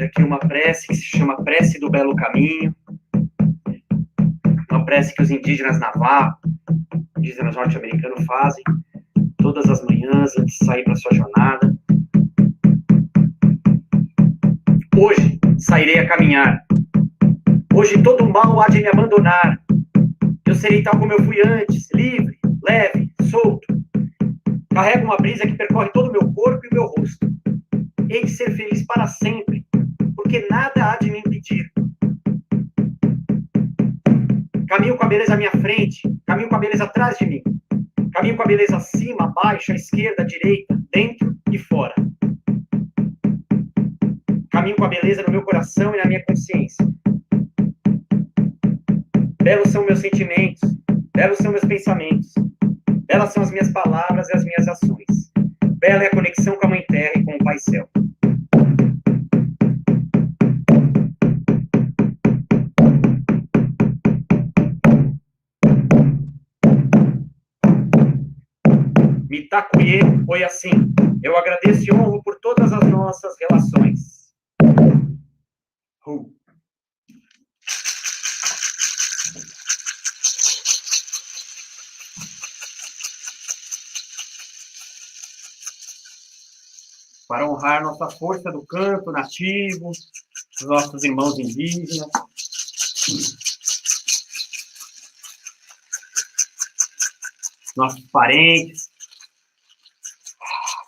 Aqui uma prece que se chama Prece do Belo Caminho, uma prece que os indígenas Navajo indígenas norte-americanos fazem todas as manhãs antes de sair para sua jornada. Hoje sairei a caminhar. Hoje todo mal há de me abandonar. Eu serei tal como eu fui antes, livre, leve, solto. Carrego uma brisa que percorre todo o meu corpo e o meu rosto. Hei de ser feliz para sempre, porque nada há de me impedir. Caminho com a beleza à minha frente, caminho com a beleza atrás de mim. Caminho com a beleza acima, abaixo, à esquerda, à direita, dentro e fora. Caminho com a beleza no meu coração e na minha consciência. Belos são meus sentimentos, belos são meus pensamentos, belas são as minhas palavras e as minhas ações. Bela é a conexão com a Mãe Terra e com o Pai Céu. Mitakuye foi assim. Eu agradeço e honro por todas as nossas relações. Para honrar nossa força do canto nativo, os nossos irmãos indígenas. Nossos parentes.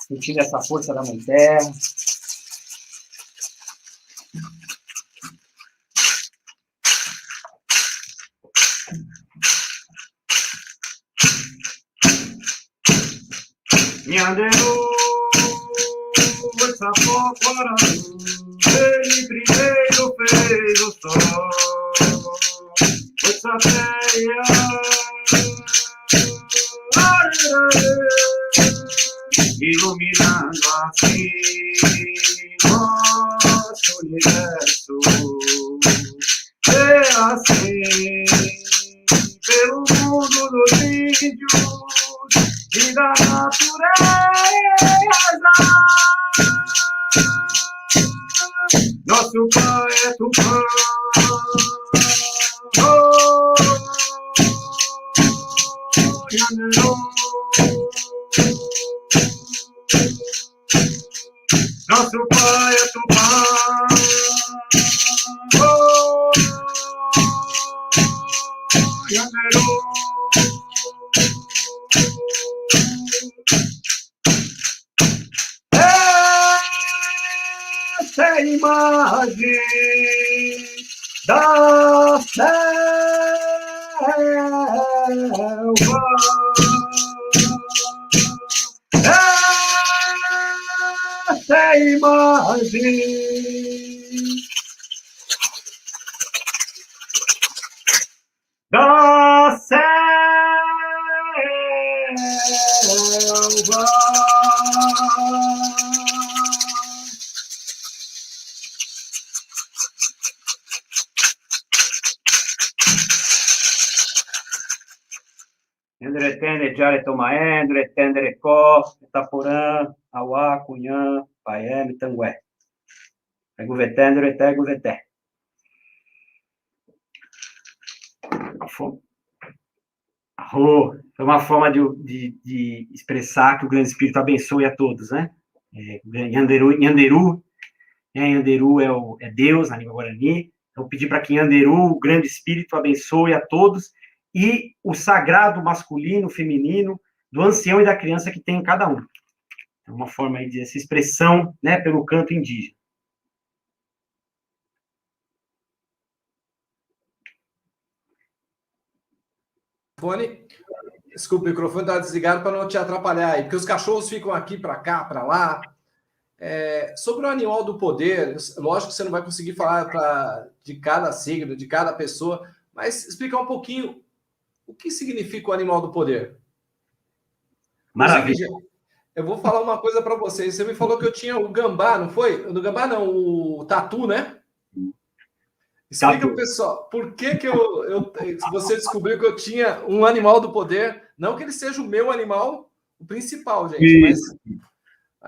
Sentindo essa força da Mãe Terra. Nhanderu, essa fogueira, ele primeiro fez o sol, essa terra, iluminando assim nosso universo, é assim, pelo mundo dos índios e da natureza. Nosso pai é Tupã. Nosso pai é Tupã. Essa é a imagem da selva. Essa é a imagem da selva. Endretene, Jare Tomaé, Endretene, Có, Itaporã, Auá, Cunhã, Paé, Mitangué. Eguveté, Endreté, Eguveté. Foi uma forma de expressar que o Grande Espírito abençoe a todos, né? Nhanderu, Nhanderu é Deus na língua guarani. Então, pedir para que Nhanderu, o Grande Espírito, abençoe a todos e o sagrado masculino, feminino, do ancião e da criança que tem em cada um. É uma forma aí de essa expressão, né, pelo canto indígena. Desculpa, o microfone está desligado para não te atrapalhar aí, porque os cachorros ficam aqui para cá, para lá. Sobre o animal do poder, lógico que você não vai conseguir falar de cada signo, de cada pessoa, mas explicar um pouquinho o que significa o animal do poder. Maravilha. Eu vou falar uma coisa para vocês. Você me falou que eu tinha o gambá, não foi? O gambá não, o tatu, né? Explica, pessoal, por que você descobriu que eu tinha um animal do poder? Não que ele seja o meu animal, o principal, gente, mas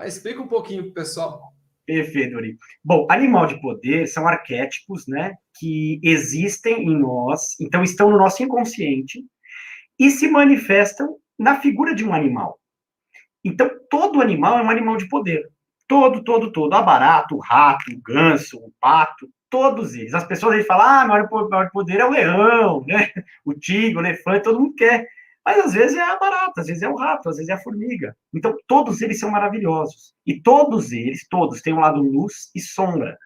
explica um pouquinho pro pessoal. Perfeito, Uri. Bom, animal de poder são arquétipos, né, que existem em nós, então estão no nosso inconsciente, e se manifestam na figura de um animal. Então, todo animal é um animal de poder. Todo. A barata, o rato, o ganso, o pato, todos eles. As pessoas aí falam, maior poder é o leão, né? O tigre, o elefante, todo mundo quer. Mas às vezes é a barata, às vezes é o rato, às vezes é a formiga. Então, todos eles são maravilhosos. E todos eles, têm um lado luz e sombra.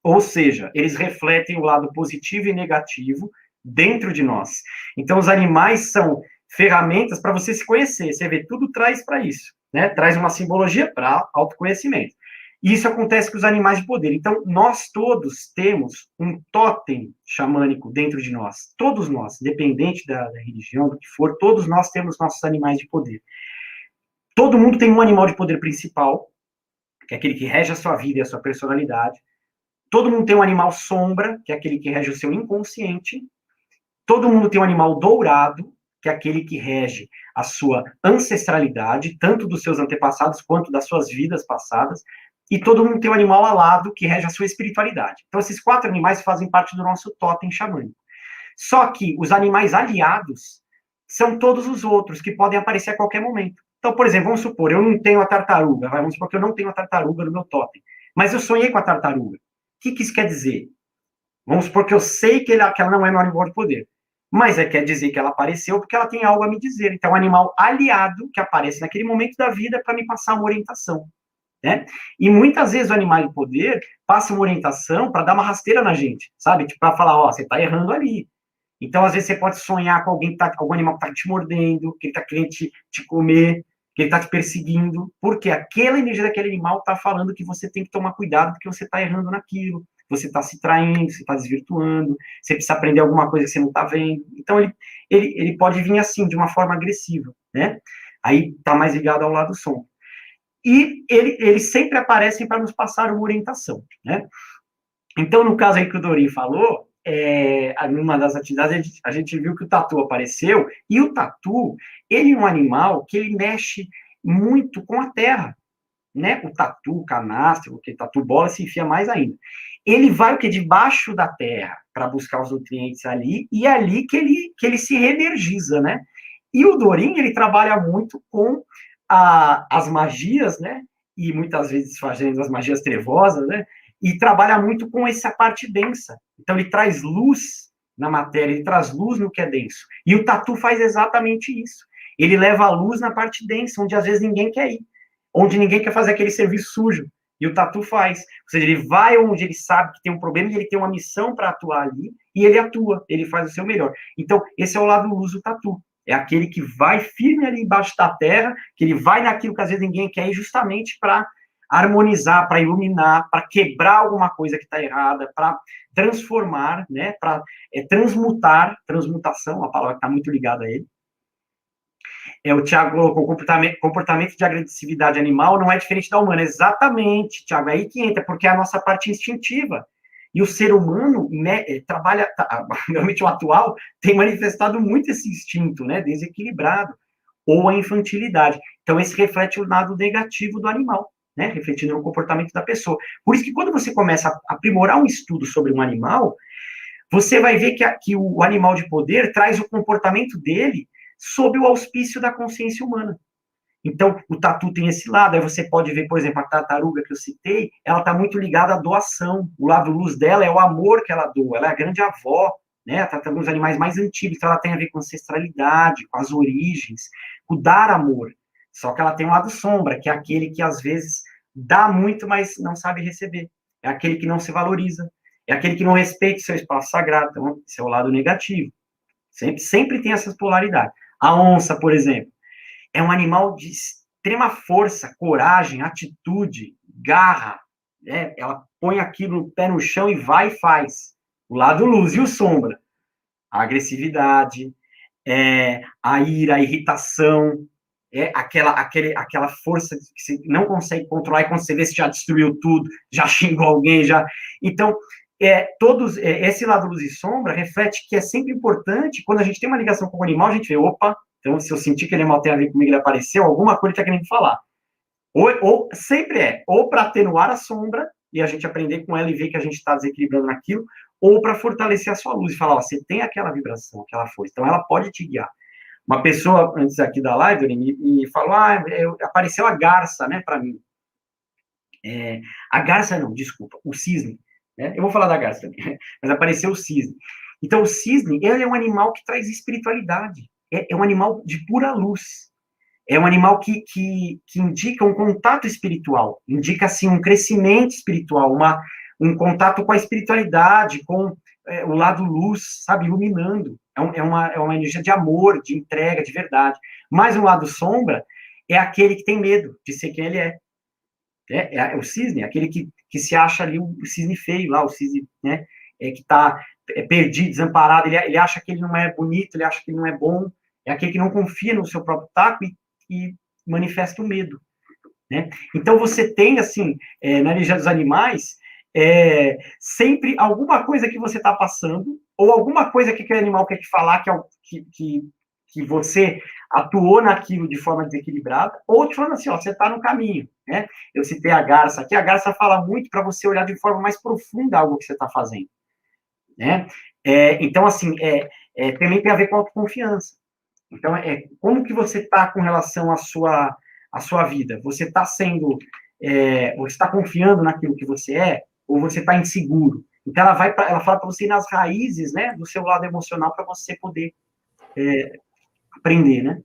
Ou seja, eles refletem o lado positivo e negativo dentro de nós. Então, os animais são ferramentas para você se conhecer. Você vê, tudo traz para isso, né? Traz uma simbologia para autoconhecimento. E isso acontece com os animais de poder. Então, nós todos temos um totem xamânico dentro de nós. Todos nós, independente da religião, do que for, todos nós temos nossos animais de poder. Todo mundo tem um animal de poder principal, que é aquele que rege a sua vida e a sua personalidade. Todo mundo tem um animal sombra, que é aquele que rege o seu inconsciente. Todo mundo tem um animal dourado, que é aquele que rege a sua ancestralidade, tanto dos seus antepassados quanto das suas vidas passadas. E todo mundo tem um animal alado, que rege a sua espiritualidade. Então, esses 4 animais fazem parte do nosso totem xamânico. Só que os animais aliados são todos os outros, que podem aparecer a qualquer momento. Então, por exemplo, vamos supor, eu não tenho a tartaruga, vamos supor que eu não tenho a tartaruga no meu totem, mas eu sonhei com a tartaruga. O que isso quer dizer? Vamos supor que eu sei que ela não é meu animal de poder. Mas quer dizer que ela apareceu porque ela tem algo a me dizer. Então, é um animal aliado que aparece naquele momento da vida para me passar uma orientação. Né? E muitas vezes o animal de poder passa uma orientação para dar uma rasteira na gente, sabe? Tipo, para falar, ó, você está errando ali. Então, às vezes, você pode sonhar com algum animal que está te mordendo, que ele está querendo te comer, que ele está te perseguindo, porque aquela energia daquele animal está falando que você tem que tomar cuidado porque você está errando naquilo, você está se traindo, você está desvirtuando, você precisa aprender alguma coisa que você não está vendo. Então, ele pode vir assim, de uma forma agressiva, né? Aí está mais ligado ao lado som. E eles sempre aparecem para nos passar uma orientação, né? Então, no caso aí que o Dorim falou, numa das atividades, a gente viu que o tatu apareceu, e o tatu, ele é um animal que ele mexe muito com a terra, né? O tatu, o canastro, porque tatu bola se enfia mais ainda. Ele vai o que? Debaixo da terra, para buscar os nutrientes ali, e é ali que ele se reenergiza, né? E o Dorim, ele trabalha muito com as magias, né? E muitas vezes fazendo as magias trevosas, né? E trabalha muito com essa parte densa. Então, ele traz luz na matéria, ele traz luz no que é denso. E o tatu faz exatamente isso. Ele leva a luz na parte densa, onde às vezes ninguém quer ir, onde ninguém quer fazer aquele serviço sujo. E o tatu faz. Ou seja, ele vai onde ele sabe que tem um problema e ele tem uma missão para atuar ali, e ele atua, ele faz o seu melhor. Então, esse é o lado luz do tatu. É aquele que vai firme ali embaixo da terra, que ele vai naquilo que às vezes ninguém quer ir, justamente para harmonizar, para iluminar, para quebrar alguma coisa que está errada, para transformar, né, para transmutar, transmutação, uma palavra que está muito ligada a ele. O Tiago colocou comportamento de agressividade animal não é diferente da humana. Exatamente, Tiago, é aí que entra, porque é a nossa parte instintiva. E o ser humano, né, trabalha, realmente o atual, tem manifestado muito esse instinto, né, desequilibrado, ou a infantilidade. Então, esse reflete o lado negativo do animal, né, refletindo no comportamento da pessoa. Por isso que quando você começa a aprimorar um estudo sobre um animal, você vai ver que o animal de poder traz o comportamento dele sob o auspício da consciência humana. Então, o tatu tem esse lado, aí você pode ver, por exemplo, a tartaruga que eu citei, ela está muito ligada à doação, o lado luz dela é o amor que ela doa, ela é a grande avó, né, a tartaruga é um dos animais mais antigos, então ela tem a ver com ancestralidade, com as origens, com dar amor, só que ela tem um lado sombra, que é aquele que às vezes dá muito, mas não sabe receber, é aquele que não se valoriza, é aquele que não respeita o seu espaço sagrado, então esse é o lado negativo, sempre tem essas polaridades. A onça, por exemplo, é um animal de extrema força, coragem, atitude, garra, né? Ela põe aquilo no pé no chão e vai e faz. O lado luz e o sombra. A agressividade, a ira, a irritação, aquela força que você não consegue controlar, e quando você vê, você já destruiu tudo, já xingou alguém, já... Então, esse lado luz e sombra reflete que é sempre importante, quando a gente tem uma ligação com o animal, a gente vê, opa, então se eu sentir que ele animal tem a ver comigo, ele apareceu, alguma coisa ele está querendo falar. Ou sempre ou para atenuar a sombra, e a gente aprender com ela e ver que a gente está desequilibrando naquilo, ou para fortalecer a sua luz e falar, ó, você tem aquela vibração, aquela força, então ela pode te guiar. Uma pessoa, antes aqui da live, me falou, apareceu a garça, né, para mim. A garça não, desculpa, o cisne. Né? Eu vou falar da garça também, mas apareceu o cisne. Então, o cisne, ele é um animal que traz espiritualidade. É um animal de pura luz. É um animal que indica um contato espiritual, indica, assim, um crescimento espiritual, um contato com a espiritualidade, com o lado luz, sabe, iluminando. É uma energia de amor, de entrega, de verdade. Mas o lado sombra é aquele que tem medo de ser quem ele é. É o cisne, aquele que se acha ali o cisne feio lá, o cisne, né, que está perdido, desamparado, ele acha que ele não é bonito, ele acha que ele não é bom, é aquele que não confia no seu próprio taco e manifesta o medo, né? Então, você tem, assim, na energia dos animais, sempre alguma coisa que você está passando, ou alguma coisa que aquele animal quer te falar, que você atuou naquilo de forma desequilibrada, ou te falando assim, ó, você está no caminho, né? Eu citei a garça aqui, a garça fala muito para você olhar de forma mais profunda algo que você está fazendo, né? Então, assim, também tem a ver com autoconfiança. Então, como que você está com relação à sua vida? Você está você está confiando naquilo que você é, ou você está inseguro? Então, ela fala para você ir nas raízes, né, do seu lado emocional, para você poder aprender, né?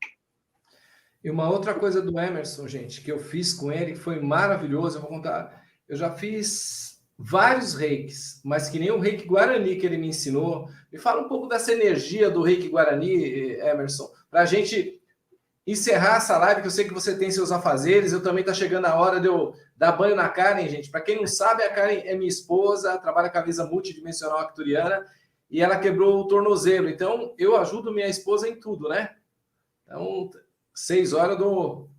E uma outra coisa do Emerson, gente, que eu fiz com ele, que foi maravilhoso, eu vou contar. Eu já fiz vários reikis, mas que nem o reiki Guarani que ele me ensinou. Me fala um pouco dessa energia do reiki Guarani, Emerson, para a gente encerrar essa live, que eu sei que você tem seus afazeres, eu também está chegando a hora de eu dar banho na Karen, gente. Para quem não sabe, a Karen é minha esposa, trabalha com a Visa Multidimensional Acturiana, e ela quebrou o tornozelo. Então, eu ajudo minha esposa em tudo, né? Então, 6 horas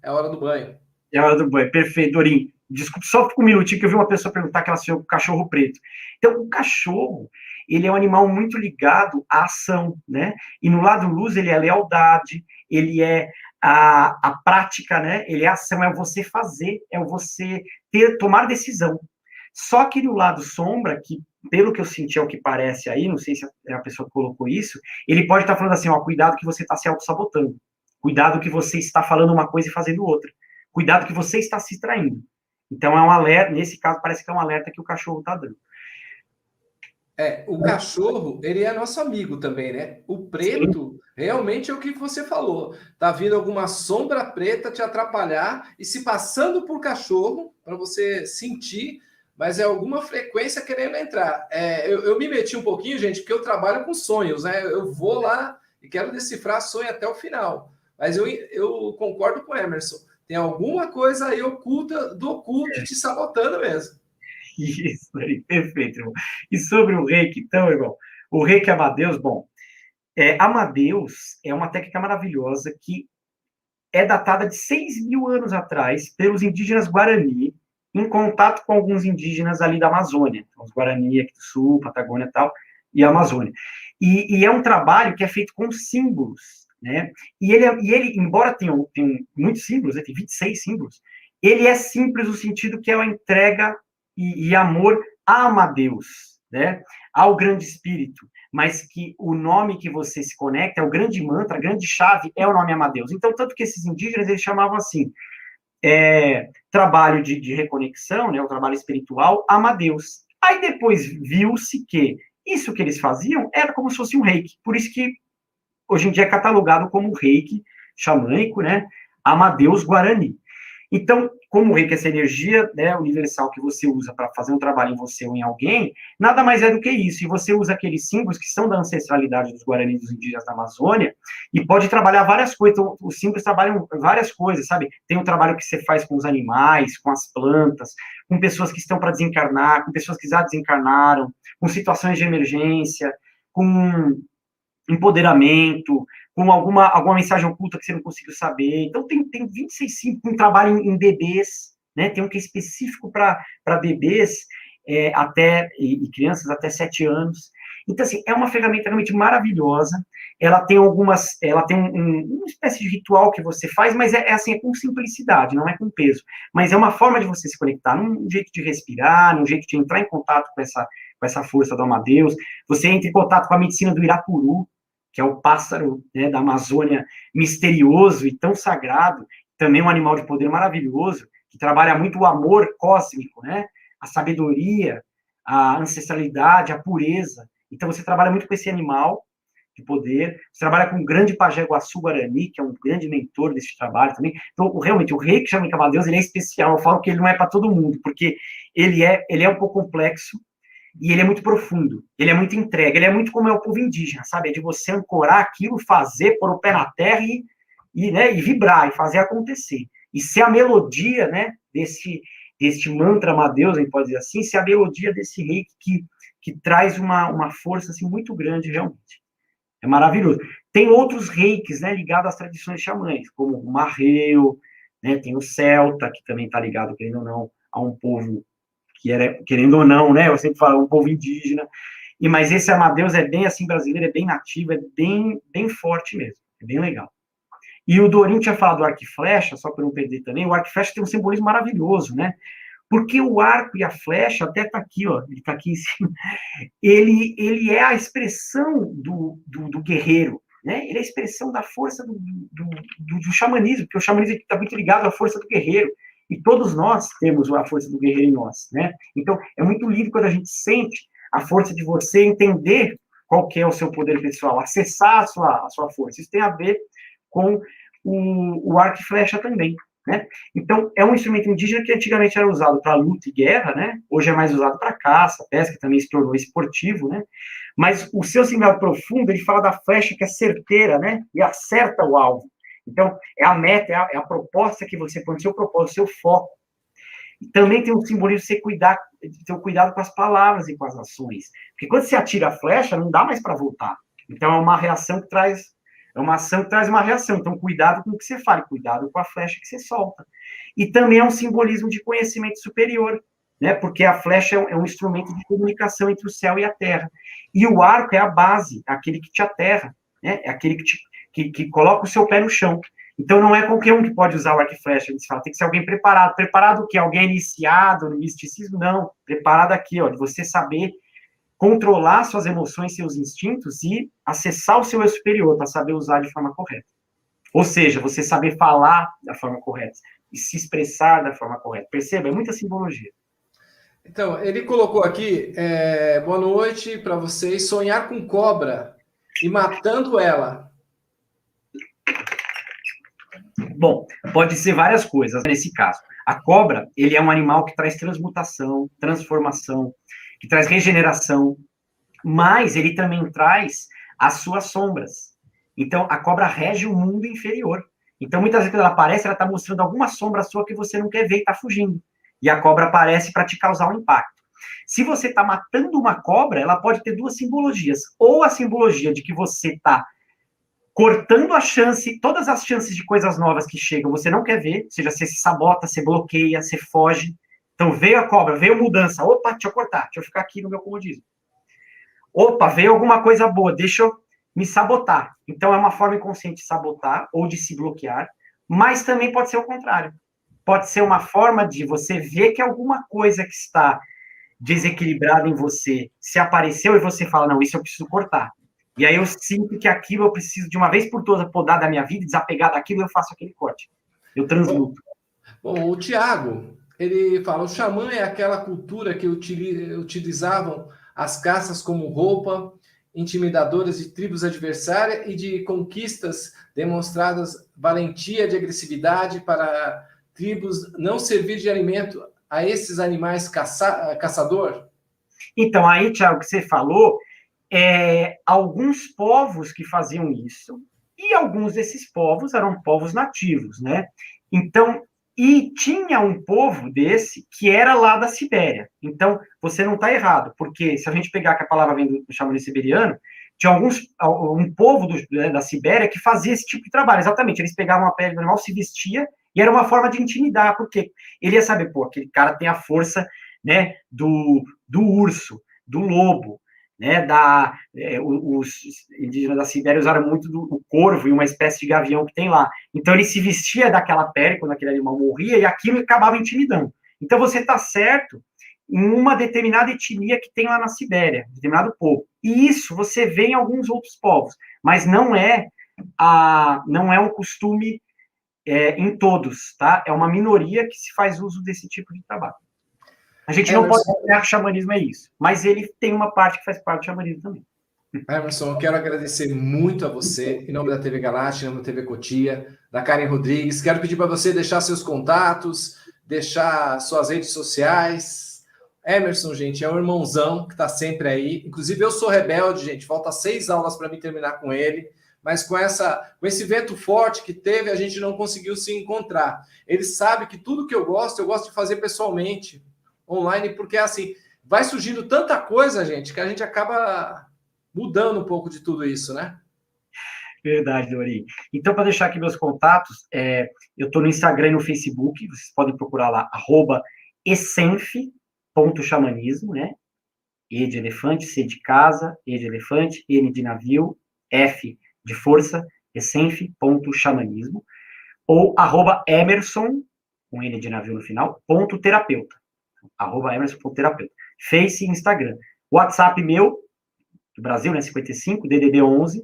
é a hora do banho. É a hora do banho, perfeito, Dorinho. Desculpe, só um minutinho que eu vi uma pessoa perguntar que ela assistiu o cachorro preto. Então, o cachorro, ele é um animal muito ligado à ação, né? E no lado luz, ele é a lealdade, ele é a prática, né? Ele é a ação, é o você fazer, é o você tomar decisão. Só que no lado sombra, que pelo que eu senti é o que parece aí, não sei se a pessoa colocou isso, ele pode estar falando assim, ó, cuidado que você está se auto-sabotando. Cuidado que você está falando uma coisa e fazendo outra. Cuidado que você está se traindo. Então, é um alerta, nesse caso, parece que é um alerta que o cachorro está dando. O cachorro, ele é nosso amigo também, né? O preto, sim, realmente é o que você falou. Tá vindo alguma sombra preta te atrapalhar e se passando por cachorro, para você sentir, mas é alguma frequência querendo entrar. Eu me meti um pouquinho, gente, porque eu trabalho com sonhos, né? Eu vou lá e quero decifrar sonho até o final. Mas eu concordo com o Emerson. Tem alguma coisa aí oculta, do oculto, te sabotando mesmo. Isso, perfeito, irmão. E sobre o reiki, então, irmão, o reiki Amadeus, bom, Amadeus é uma técnica maravilhosa que é datada de 6.000 anos atrás pelos indígenas Guarani, em contato com alguns indígenas ali da Amazônia, então, os Guarani aqui do Sul, Patagônia e tal, e a Amazônia. E é um trabalho que é feito com símbolos, né? E ele embora tenha muitos símbolos, né? Tem 26 símbolos, ele é simples no sentido que é uma entrega e amor a Amadeus, né? Ao grande espírito, mas que o nome que você se conecta, é o grande mantra, a grande chave é o nome Amadeus. Então, tanto que esses indígenas, eles chamavam assim, trabalho de reconexão, né? O trabalho espiritual, Amadeus. Aí depois viu-se que isso que eles faziam era como se fosse um reiki, por isso que hoje em dia é catalogado como reiki xamânico, né? Amadeus Guarani. Então, como o reiki é essa energia, né, universal que você usa para fazer um trabalho em você ou em alguém, nada mais é do que isso. E você usa aqueles símbolos que são da ancestralidade dos Guarani, dos indígenas da Amazônia, e pode trabalhar várias coisas. Então, os símbolos trabalham várias coisas, sabe? Tem o trabalho que você faz com os animais, com as plantas, com pessoas que estão para desencarnar, com pessoas que já desencarnaram, com situações de emergência, com empoderamento, com alguma mensagem oculta que você não conseguiu saber. Então, tem 26 símbolos, um trabalho em bebês, né? Tem um que é específico para bebês e crianças até 7 anos. Então, assim, é uma ferramenta realmente maravilhosa. Ela tem uma espécie de ritual que você faz, mas assim, é com simplicidade, não é com peso. Mas é uma forma de você se conectar, num jeito de respirar, num jeito de entrar em contato com essa força do Amadeus. Você entra em contato com a medicina do Irapuru, que é o pássaro, né, da Amazônia, misterioso e tão sagrado, também um animal de poder maravilhoso, que trabalha muito o amor cósmico, né, a sabedoria, a ancestralidade, a pureza. Então, você trabalha muito com esse animal de poder, você trabalha com o grande pajé Guaçu-Guarani, que é um grande mentor desse trabalho também. Então, realmente, o rei que chama Cavadeus, ele é especial. Eu falo que ele não é para todo mundo, porque ele é um pouco complexo, e ele é muito profundo, ele é muito entregue, ele é muito como é o povo indígena, sabe? É de você ancorar aquilo, fazer, pôr o pé na terra né, e vibrar, e fazer acontecer. E ser a melodia, né, deste mantra Amadeus, a gente pode dizer assim, ser a melodia desse reiki que traz uma força assim, muito grande, realmente. É maravilhoso. Tem outros reikis, né, ligados às tradições xamãs, como o marreu, né, tem o celta, que também está ligado, querendo ou não, a um povo que era, querendo ou não, né, eu sempre falo, um povo indígena, mas esse Amadeus é bem assim brasileiro, é bem nativo, é bem forte mesmo, é bem legal. E o Dorinho tinha falado do arco e flecha, só para não perder também, o arco e flecha tem um simbolismo maravilhoso, né, porque o arco e a flecha, até está aqui, ó, ele está aqui em cima, ele é a expressão do guerreiro, né? Ele é a expressão da força do xamanismo, porque o xamanismo está muito ligado à força do guerreiro, e todos nós temos a força do guerreiro em nós, né? Então, é muito lindo quando a gente sente a força de você entender qual que é o seu poder pessoal, acessar a sua força. Isso tem a ver com o arco e flecha também, né? Então, é um instrumento indígena que antigamente era usado para luta e guerra, né? Hoje é mais usado para caça, pesca, também se tornou esportivo, né? Mas o seu significado profundo, ele fala da flecha que é certeira, né? E acerta o alvo. Então, é a meta, é a proposta que você põe, o seu propósito, o seu foco. E também tem um simbolismo de você ter o cuidado com as palavras e com as ações. Porque quando você atira a flecha, não dá mais para voltar. Então, é uma reação que traz... É uma ação que traz uma reação. Então, cuidado com o que você fala, cuidado com a flecha que você solta. E também é um simbolismo de conhecimento superior, né? Porque a flecha é um instrumento de comunicação entre o céu e a terra. E o arco é a base, aquele que te aterra, né? É aquele que coloca o seu pé no chão. Então, não é qualquer um que pode usar o arco e flecha. A gente fala, tem que ser alguém preparado. Preparado o quê? Alguém iniciado no misticismo? Não. Preparado aqui, ó, de você saber controlar suas emoções, seus instintos e acessar o seu eu superior para saber usar de forma correta. Ou seja, você saber falar da forma correta e se expressar da forma correta. Perceba? É muita simbologia. Então, ele colocou aqui, boa noite para vocês, sonhar com cobra e matando ela. Bom, pode ser várias coisas nesse caso. A cobra, ele é um animal que traz transmutação, transformação, que traz regeneração, mas ele também traz as suas sombras. Então, a cobra rege o mundo inferior. Então, muitas vezes, quando ela aparece, ela está mostrando alguma sombra sua que você não quer ver e está fugindo. E a cobra aparece para te causar um impacto. Se você está matando uma cobra, ela pode ter duas simbologias. Ou a simbologia de que você está cortando a chance, todas as chances de coisas novas que chegam, você não quer ver, ou seja, você se sabota, você bloqueia, você foge. Então, veio a cobra, veio mudança. Opa, deixa eu cortar, deixa eu ficar aqui no meu comodismo. Opa, veio alguma coisa boa, deixa eu me sabotar. Então, é uma forma inconsciente de sabotar ou de se bloquear, mas também pode ser o contrário. Pode ser uma forma de você ver que alguma coisa que está desequilibrada em você se apareceu e você fala, não, isso eu preciso cortar. E aí eu sinto que aquilo eu preciso, de uma vez por todas, podar da minha vida, desapegar daquilo, eu faço aquele corte. Eu transmuto. Bom, o Tiago, ele fala, o xamã é aquela cultura que utilizavam as caças como roupa, intimidadoras de tribos adversárias e de conquistas demonstradas valentia de agressividade para tribos não servir de alimento a esses animais caçador? Então, aí, Tiago, o que você falou, alguns povos que faziam isso, e alguns desses povos eram povos nativos, né? Então, e tinha um povo desse que era lá da Sibéria. Então, você não está errado, porque se a gente pegar que a palavra vem do xamanismo siberiano, tinha um povo da Sibéria que fazia esse tipo de trabalho, exatamente. Eles pegavam a pele do animal, se vestia, e era uma forma de intimidar, porque ele ia saber, pô, aquele cara tem a força, né, do urso, do lobo, né, os indígenas da Sibéria usaram muito do corvo e uma espécie de gavião que tem lá. Então, ele se vestia daquela pele quando aquele animal morria e aquilo acabava intimidando. Então, você está certo em uma determinada etnia que tem lá na Sibéria, determinado povo. E isso você vê em alguns outros povos, mas não é um costume em todos, tá? É uma minoria que se faz uso desse tipo de trabalho. A gente não pode dizer que o xamanismo é isso, mas ele tem uma parte que faz parte do xamanismo também. Emerson, eu quero agradecer muito a você, em nome da TV Galáctica, em nome da TV Cotia, da Karen Rodrigues. Quero pedir para você deixar seus contatos, deixar suas redes sociais. Emerson, gente, é um irmãozão que está sempre aí. Inclusive, eu sou rebelde, gente. Falta 6 aulas para mim terminar com ele. Mas com esse vento forte que teve, a gente não conseguiu se encontrar. Ele sabe que tudo que eu gosto de fazer pessoalmente, online, porque assim, vai surgindo tanta coisa, gente, que a gente acaba mudando um pouco de tudo isso, né? Verdade, Dori. Então, para deixar aqui meus contatos, eu estou no Instagram e no Facebook, vocês podem procurar lá, @essenf.xamanismo, né? E de elefante, C de casa, E de elefante, N de navio, F de força, essenf.xamanismo, ou @emerson, com N de navio no final, @terapeuta. @emerson.terapeuta. Face e Instagram. WhatsApp meu, do Brasil, né, 55, DDD 11,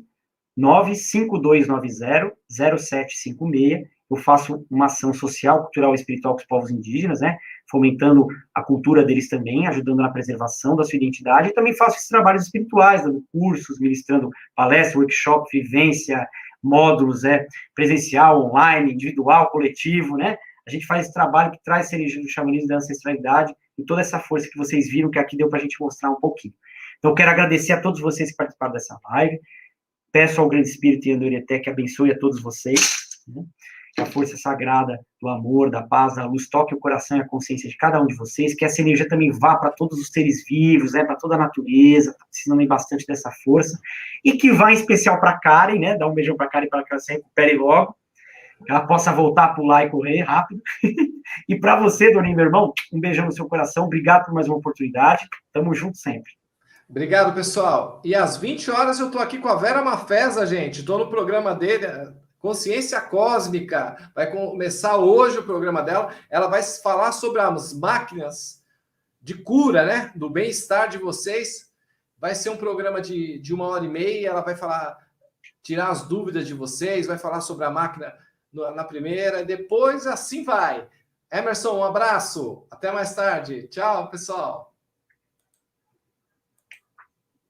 95290-0756. Eu faço uma ação social, cultural e espiritual com os povos indígenas, né, fomentando a cultura deles também, ajudando na preservação da sua identidade, e também faço esses trabalhos espirituais, dando cursos, ministrando palestra, workshop, vivência, módulos, presencial, online, individual, coletivo, né, a gente faz esse trabalho que traz essa energia do xamanismo e da ancestralidade, e toda essa força que vocês viram, que aqui deu para a gente mostrar um pouquinho. Então, eu quero agradecer a todos vocês que participaram dessa live. Peço ao Grande Espírito e a Andorieté que abençoe a todos vocês, né? Que a força sagrada do amor, da paz, da luz toque o coração e a consciência de cada um de vocês, que essa energia também vá para todos os seres vivos, né? Para toda a natureza, precisando bastante dessa força, e que vá em especial para a Karen, né? Dá um beijão para a Karen para que ela se recupere logo, que ela possa voltar a pular e correr rápido. E para você, Dorinho, meu irmão, um beijão no seu coração, obrigado por mais uma oportunidade, tamo junto sempre. Obrigado, pessoal. E às 20 horas eu estou aqui com a Vera Mafeza, gente. Estou no programa dele, Consciência Cósmica. Vai começar hoje o programa dela. Ela vai falar sobre as máquinas de cura, né? Do bem-estar de vocês. Vai ser um programa de 1h30. Ela vai falar, tirar as dúvidas de vocês, vai falar sobre a máquina na primeira, e depois assim vai. Emerson, um abraço. Até mais tarde. Tchau, pessoal.